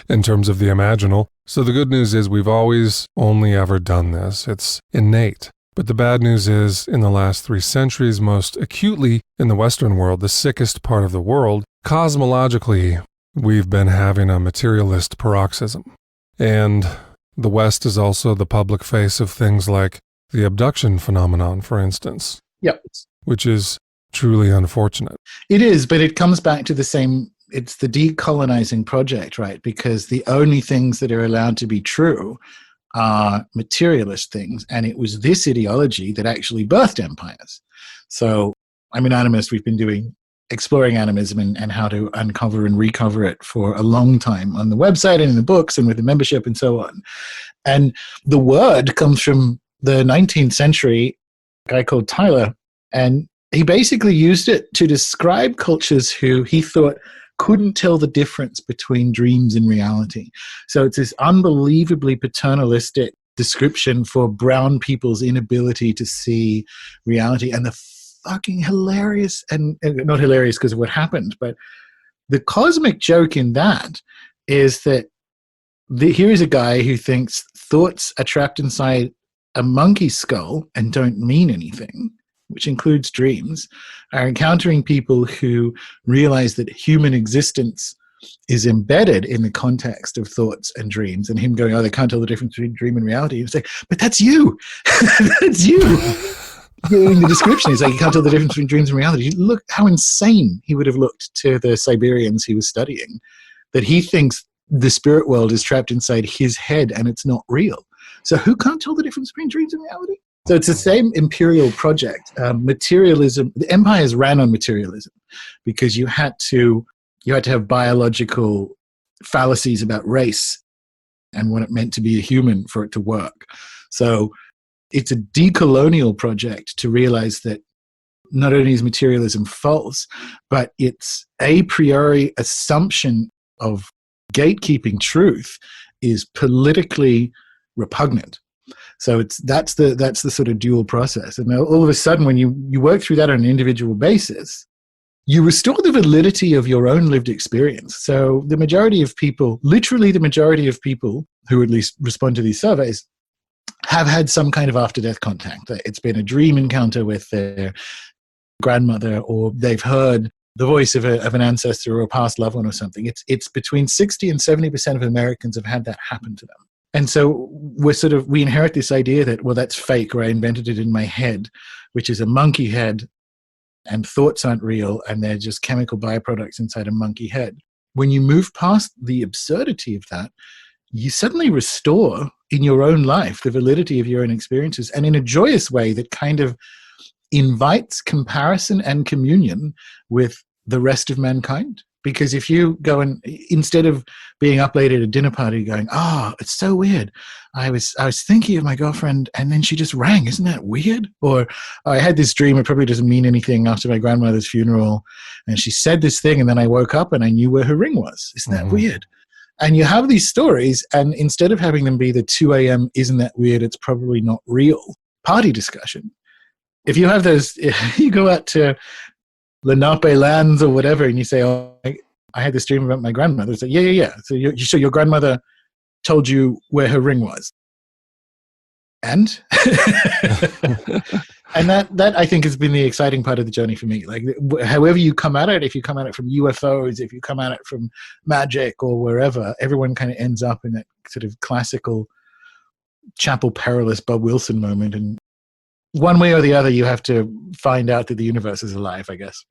in terms of the imaginal. So the good news is we've always only ever done this. It's innate. But the bad news is, in the last 3 centuries, most acutely in the Western world, the sickest part of the world, cosmologically, we've been having a materialist paroxysm. And the West is also the public face of things like the abduction phenomenon, for instance. Yep. Which is truly unfortunate. It is, but it comes back to the same, it's the decolonizing project, right? Because the only things that are allowed to be true are materialist things. And it was this ideology that actually birthed empires. So I'm an animist. We've been exploring animism and how to uncover and recover it for a long time on the website and in the books and with the membership and so on. And the word comes from the 19th century guy called Tyler. And he basically used it to describe cultures who he thought couldn't tell the difference between dreams and reality. So it's this unbelievably paternalistic description for brown people's inability to see reality. And the fucking hilarious, and not hilarious because of what happened, but the cosmic joke in that is that here is a guy who thinks thoughts are trapped inside a monkey skull and don't mean anything, which includes dreams, are encountering people who realize that human existence is embedded in the context of thoughts and dreams, and him going, oh, they can't tell the difference between dream and reality. You say, but that's you. That's you. In the description, he's like, you can't tell the difference between dreams and reality. Look how insane he would have looked to the Siberians he was studying, that he thinks the spirit world is trapped inside his head and it's not real. So who can't tell the difference between dreams and reality? So it's the same imperial project. Materialism, the empires ran on materialism because you had to have biological fallacies about race and what it meant to be a human for it to work. So it's a decolonial project to realize that not only is materialism false, but its a priori assumption of gatekeeping truth is politically repugnant. So that's the sort of dual process. And all of a sudden, when you work through that on an individual basis, you restore the validity of your own lived experience. So the majority of people, literally the majority of people who at least respond to these surveys, have had some kind of after-death contact. It's been a dream encounter with their grandmother, or they've heard the voice of an ancestor or a past loved one or something. It's between 60 and 70% of Americans have had that happen to them. And so we inherit this idea that, well, that's fake, or I invented it in my head, which is a monkey head, and thoughts aren't real, and they're just chemical byproducts inside a monkey head. When you move past the absurdity of that, you suddenly restore in your own life the validity of your own experiences, and in a joyous way that kind of invites comparison and communion with the rest of mankind. Because if you go and, instead of being up late at a dinner party going, oh, it's so weird, I was thinking of my girlfriend and then she just rang, isn't that weird? Or I had this dream, it probably doesn't mean anything, after my grandmother's funeral, and she said this thing and then I woke up and I knew where her ring was. Isn't that weird? And you have these stories, and instead of having them be the 2 a.m. isn't that weird, it's probably not real party discussion, if you have those, you go out to Lenape lands or whatever, and you say, oh, I had this dream about my grandmother. It's like, yeah. So your grandmother told you where her ring was. And? And that I think has been the exciting part of the journey for me. Like, however you come at it, if you come at it from UFOs, if you come at it from magic or wherever, everyone kind of ends up in that sort of classical Chapel Perilous Bob Wilson moment. And one way or the other, you have to find out that the universe is alive, I guess.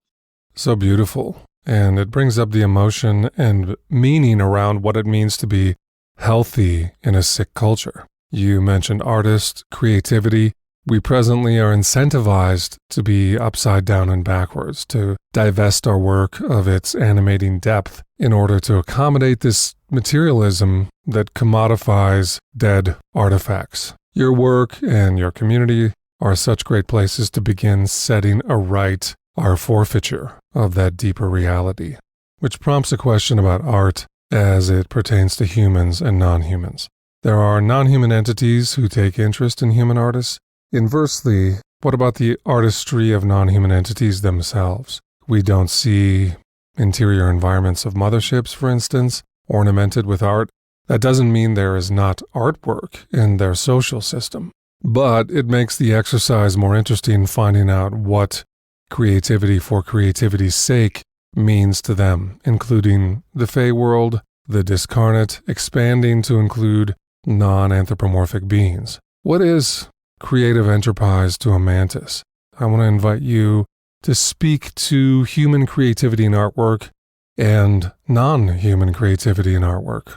So beautiful. And it brings up the emotion and meaning around what it means to be healthy in a sick culture. You mentioned artists, creativity. We presently are incentivized to be upside down and backwards, to divest our work of its animating depth in order to accommodate this materialism that commodifies dead artifacts. Your work and your community are such great places to begin setting aright our forfeiture of that deeper reality, which prompts a question about art as it pertains to humans and non-humans. There are non-human entities who take interest in human artists. Inversely, what about the artistry of non-human entities themselves? We don't see interior environments of motherships, for instance, ornamented with art. That doesn't mean there is not artwork in their social system. But it makes the exercise more interesting, finding out what creativity for creativity's sake means to them, including the Fey world, the discarnate, expanding to include non-anthropomorphic beings. What is creative enterprise to a mantis? I want to invite you to speak to human creativity in artwork and non-human creativity in artwork.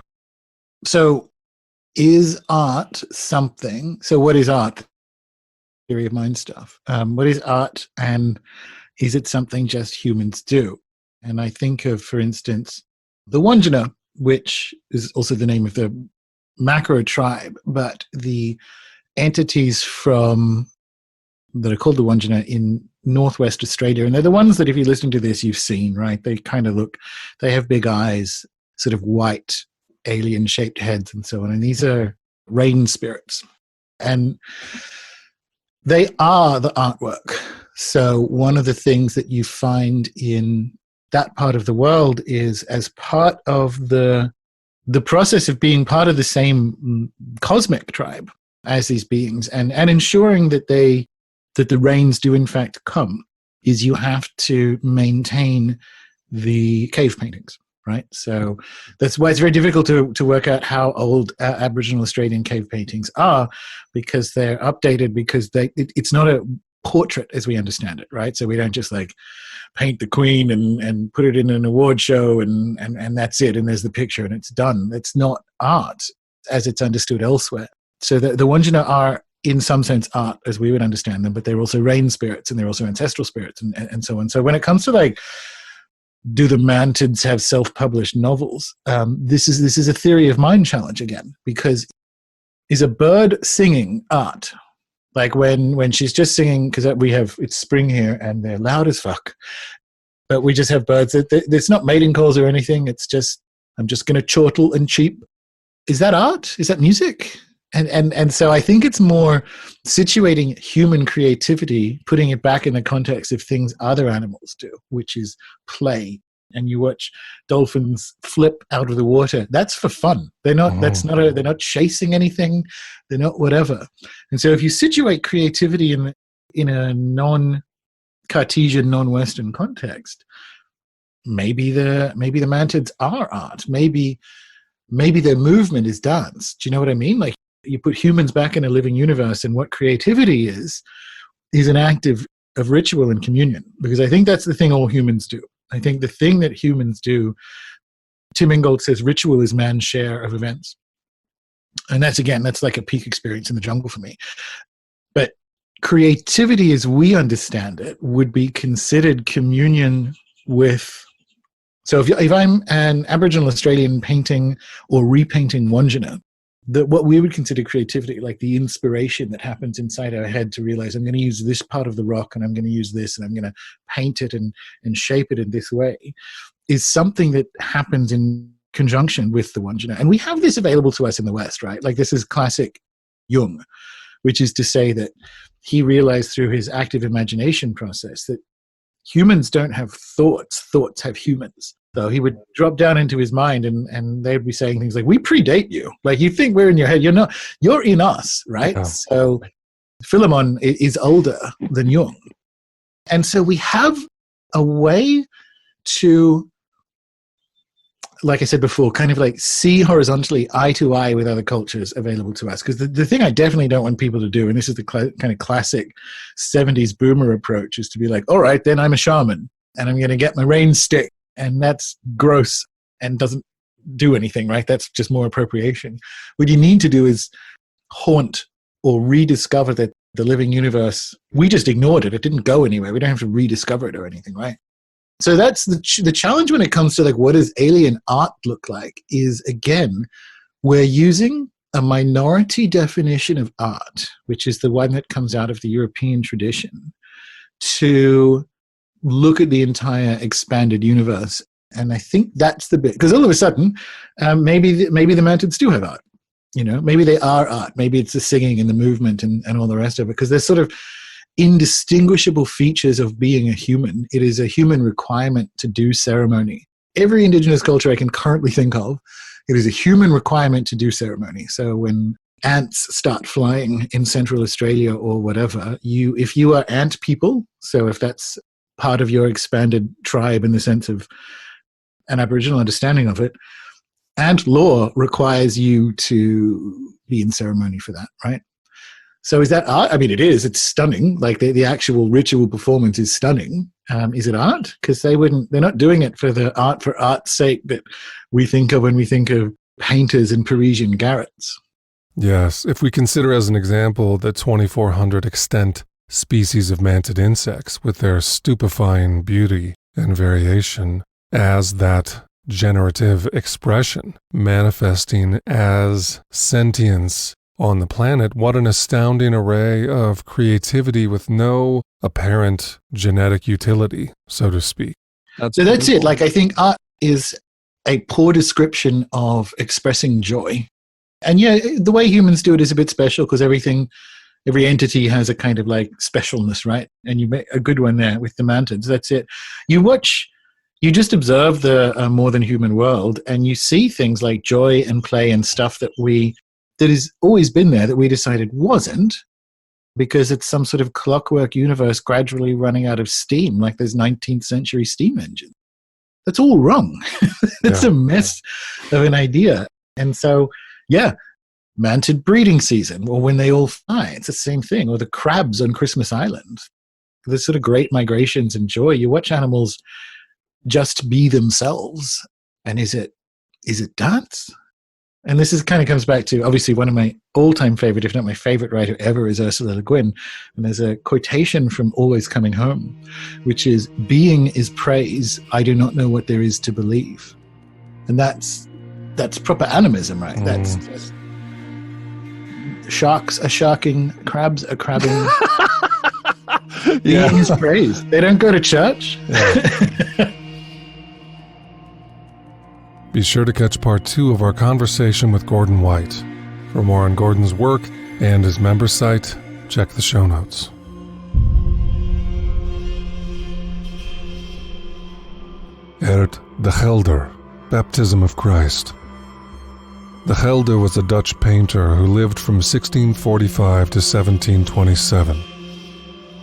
So, is art something? So what is art? Theory of mind stuff. What is art, and is it something just humans do? And I think of, for instance, the Wandjina, which is also the name of the macro tribe, but the entities that are called the Wandjina in Northwest Australia, and they're the ones that if you're listening to this, you've seen, right? They kind of they have big eyes, sort of white, alien-shaped heads and so on. And these are rain spirits. And they are the artwork. So one of the things that you find in that part of the world is, as part of the process of being part of the same cosmic tribe as these beings, and ensuring that the rains do in fact come, is you have to maintain the cave paintings, right? So that's why it's very difficult to work out how old Aboriginal Australian cave paintings are, because they're updated, because it's not a portrait as we understand it, right? So we don't just like paint the Queen and put it in an award show and that's it, and there's the picture and it's done. It's not art as it's understood elsewhere. So the Wandjina are, in some sense, art as we would understand them, but they're also rain spirits and they're also ancestral spirits and so on. So when it comes to like, do the mantids have self-published novels? This is a theory of mind challenge again, because is a bird singing art? Like when she's just singing, because it's spring here and they're loud as fuck, but we just have birds. It's not mating calls or anything. It's just, I'm just going to chortle and cheep. Is that art? Is that music? And so I think it's more situating human creativity, putting it back in the context of things other animals do, which is play. And you watch dolphins flip out of the water. That's for fun. They're not. They're not chasing anything. They're not whatever. And so if you situate creativity in a non-Cartesian, non-Western context, maybe the mantids are art. Maybe their movement is dance. Do you know what I mean? Like, you put humans back in a living universe, and what creativity is an act of ritual and communion, because I think that's the thing all humans do. I think the thing that humans do, Tim Ingold says, ritual is man's share of events. And that's like a peak experience in the jungle for me. But creativity as we understand it would be considered communion with. So if I'm an Aboriginal Australian painting or repainting Wandjina, what we would consider creativity, like the inspiration that happens inside our head to realize I'm going to use this part of the rock and I'm going to use this and I'm going to paint it and shape it in this way, is something that happens in conjunction with the Wandjina. And we have this available to us in the West, right? Like, this is classic Jung, which is to say that he realized through his active imagination process that humans don't have thoughts have humans. So he would drop down into his mind and they'd be saying things like, we predate you. Like, you think we're in your head. You're not. You're in us, right? Yeah. So Philemon is older than Jung. And so we have a way to, like I said before, kind of like see horizontally, eye to eye with other cultures available to us. Because the thing I definitely don't want people to do, and this is the kind of classic 70s boomer approach, is to be like, all right, then I'm a shaman and I'm going to get my rain stick. And that's gross and doesn't do anything, right? That's just more appropriation. What you need to do is haunt or rediscover the living universe. We just ignored it. It didn't go anywhere. We don't have to rediscover it or anything, right? So that's the challenge when it comes to like, what does alien art look like, is, again, we're using a minority definition of art, which is the one that comes out of the European tradition, to look at the entire expanded universe. And I think that's the bit, because all of a sudden, maybe the mantids do have art. You know, maybe they are art. Maybe it's the singing and the movement and all the rest of it, because there's sort of indistinguishable features of being a human. It is a human requirement to do ceremony. Every indigenous culture I can currently think of, it is a human requirement to do ceremony. So when ants start flying in Central Australia or whatever, if you are ant people, so if that's part of your expanded tribe in the sense of an Aboriginal understanding of it, ant law requires you to be in ceremony for that, right? So is that art? I mean, it is. It's stunning. Like the actual ritual performance is stunning. Is it art? Because they're not doing it for art's sake that we think of when we think of painters in Parisian garrets. Yes, if we consider as an example the 2,400 extant species of mantid insects with their stupefying beauty and variation as that generative expression manifesting as sentience On the planet, what an astounding array of creativity with no apparent genetic utility, so to speak. So that's it. Like, I think art is a poor description of expressing joy. And yeah, the way humans do it is a bit special because every entity has a kind of like specialness, right? And you make a good one there with the mantids. That's it. You just observe the more than human world, and you see things like joy and play and stuff that has always been there that we decided wasn't, because it's some sort of clockwork universe gradually running out of steam, like there's 19th century steam engines. That's all wrong. It's a mess of an idea. And so, yeah, mantid breeding season, or when they all fly, it's the same thing. Or the crabs on Christmas Island. There's sort of great migrations and joy. You watch animals just be themselves. And is it dance? And this is kind of comes back to, obviously, one of my all-time favorite, if not my favorite writer ever, is Ursula Le Guin. And there's a quotation from Always Coming Home, which is, "Being is praise. I do not know what there is to believe." And that's proper animism, right? That's just, sharks are sharking, crabs are crabbing. Being is praise. They don't go to church. Yeah. Be sure to catch part 2 of our conversation with Gordon White. For more on Gordon's work and his member site, check the show notes. De Gelder, Baptism of Christ. De Gelder was a Dutch painter who lived from 1645 to 1727.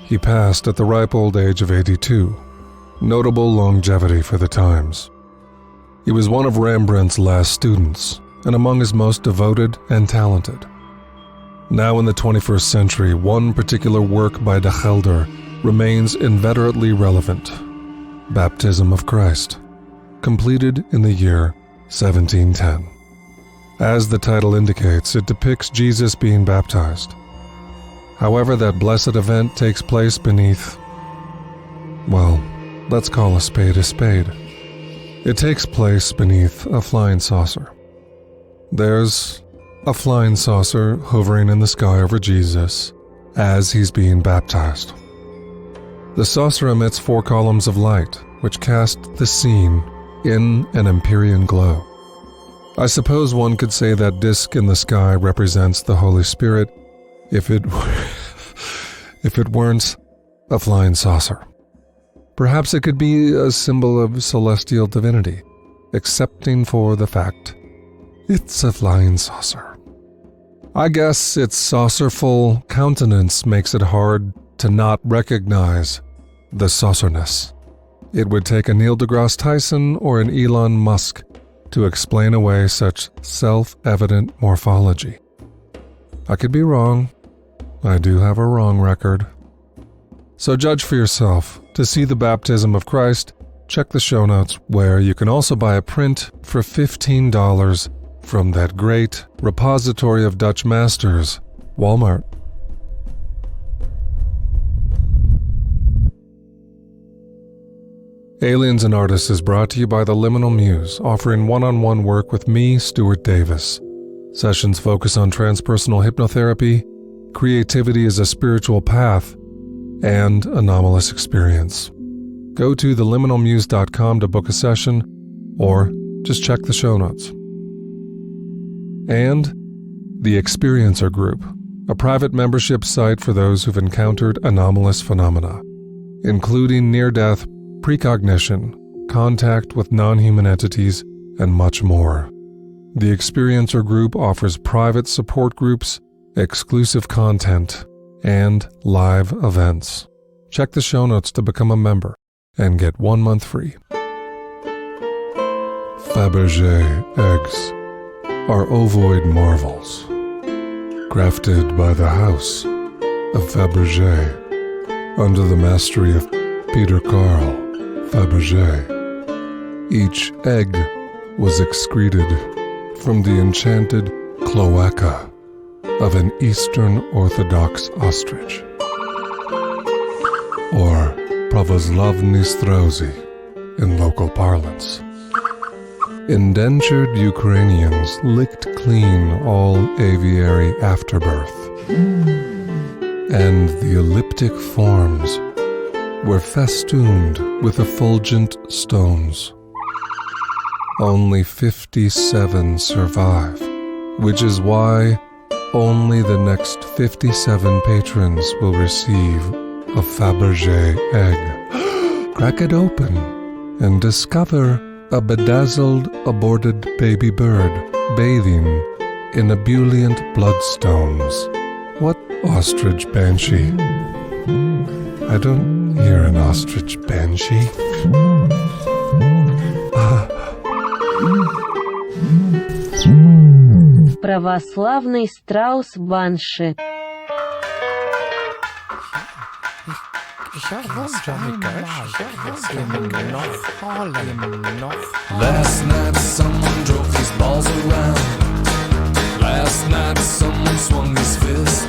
He passed at the ripe old age of 82, notable longevity for the times. He was one of Rembrandt's last students, and among his most devoted and talented. Now in the 21st century, one particular work by De Gelder remains inveterately relevant: Baptism of Christ, completed in the year 1710. As the title indicates, it depicts Jesus being baptized. However, that blessed event takes place beneath, well, let's call a spade a spade. It takes place beneath a flying saucer. There's a flying saucer hovering in the sky over Jesus as he's being baptized. The saucer emits 4 columns of light, which cast the scene in an Empyrean glow. I suppose one could say that disk in the sky represents the Holy Spirit if it weren't a flying saucer. Perhaps it could be a symbol of celestial divinity, accepting for the fact it's a flying saucer. I guess its saucerful countenance makes it hard to not recognize the saucerness. It would take a Neil deGrasse Tyson or an Elon Musk to explain away such self-evident morphology. I could be wrong. I do have a wrong record. So judge for yourself. To see the Baptism of Christ, check the show notes, where you can also buy a print for $15 from that great repository of Dutch masters, Walmart. Aliens and Artists is brought to you by the Liminal MUSE, offering one-on-one work with me, Stuart Davis. Sessions focus on transpersonal hypnotherapy, creativity as a spiritual path, and anomalous experience. Go to theliminalmuse.com to book a session, or just check the show notes. And the Experiencer Group, a private membership site for those who've encountered anomalous phenomena, including near-death, precognition, contact with non-human entities, and much more. The Experiencer Group offers private support groups, exclusive content, and live events. Check the show notes to become a member and get 1 month free. Fabergé eggs are ovoid marvels, crafted by the house of Fabergé under the mastery of Peter Carl Fabergé. Each egg was excreted from the enchanted cloaca of an Eastern Orthodox ostrich, or pravoslavny strozy in local parlance. Indentured Ukrainians licked clean all aviary afterbirth. And the elliptic forms were festooned with effulgent stones. Only 57 survive, which is why only the next 57 patrons will receive a Fabergé egg. Crack it open and discover a bedazzled, aborted baby bird bathing in ebullient bloodstones. What ostrich banshee? I don't hear an ostrich banshee. Православный страус банши. Last night someone drove his balls around. Last night someone swung his fist.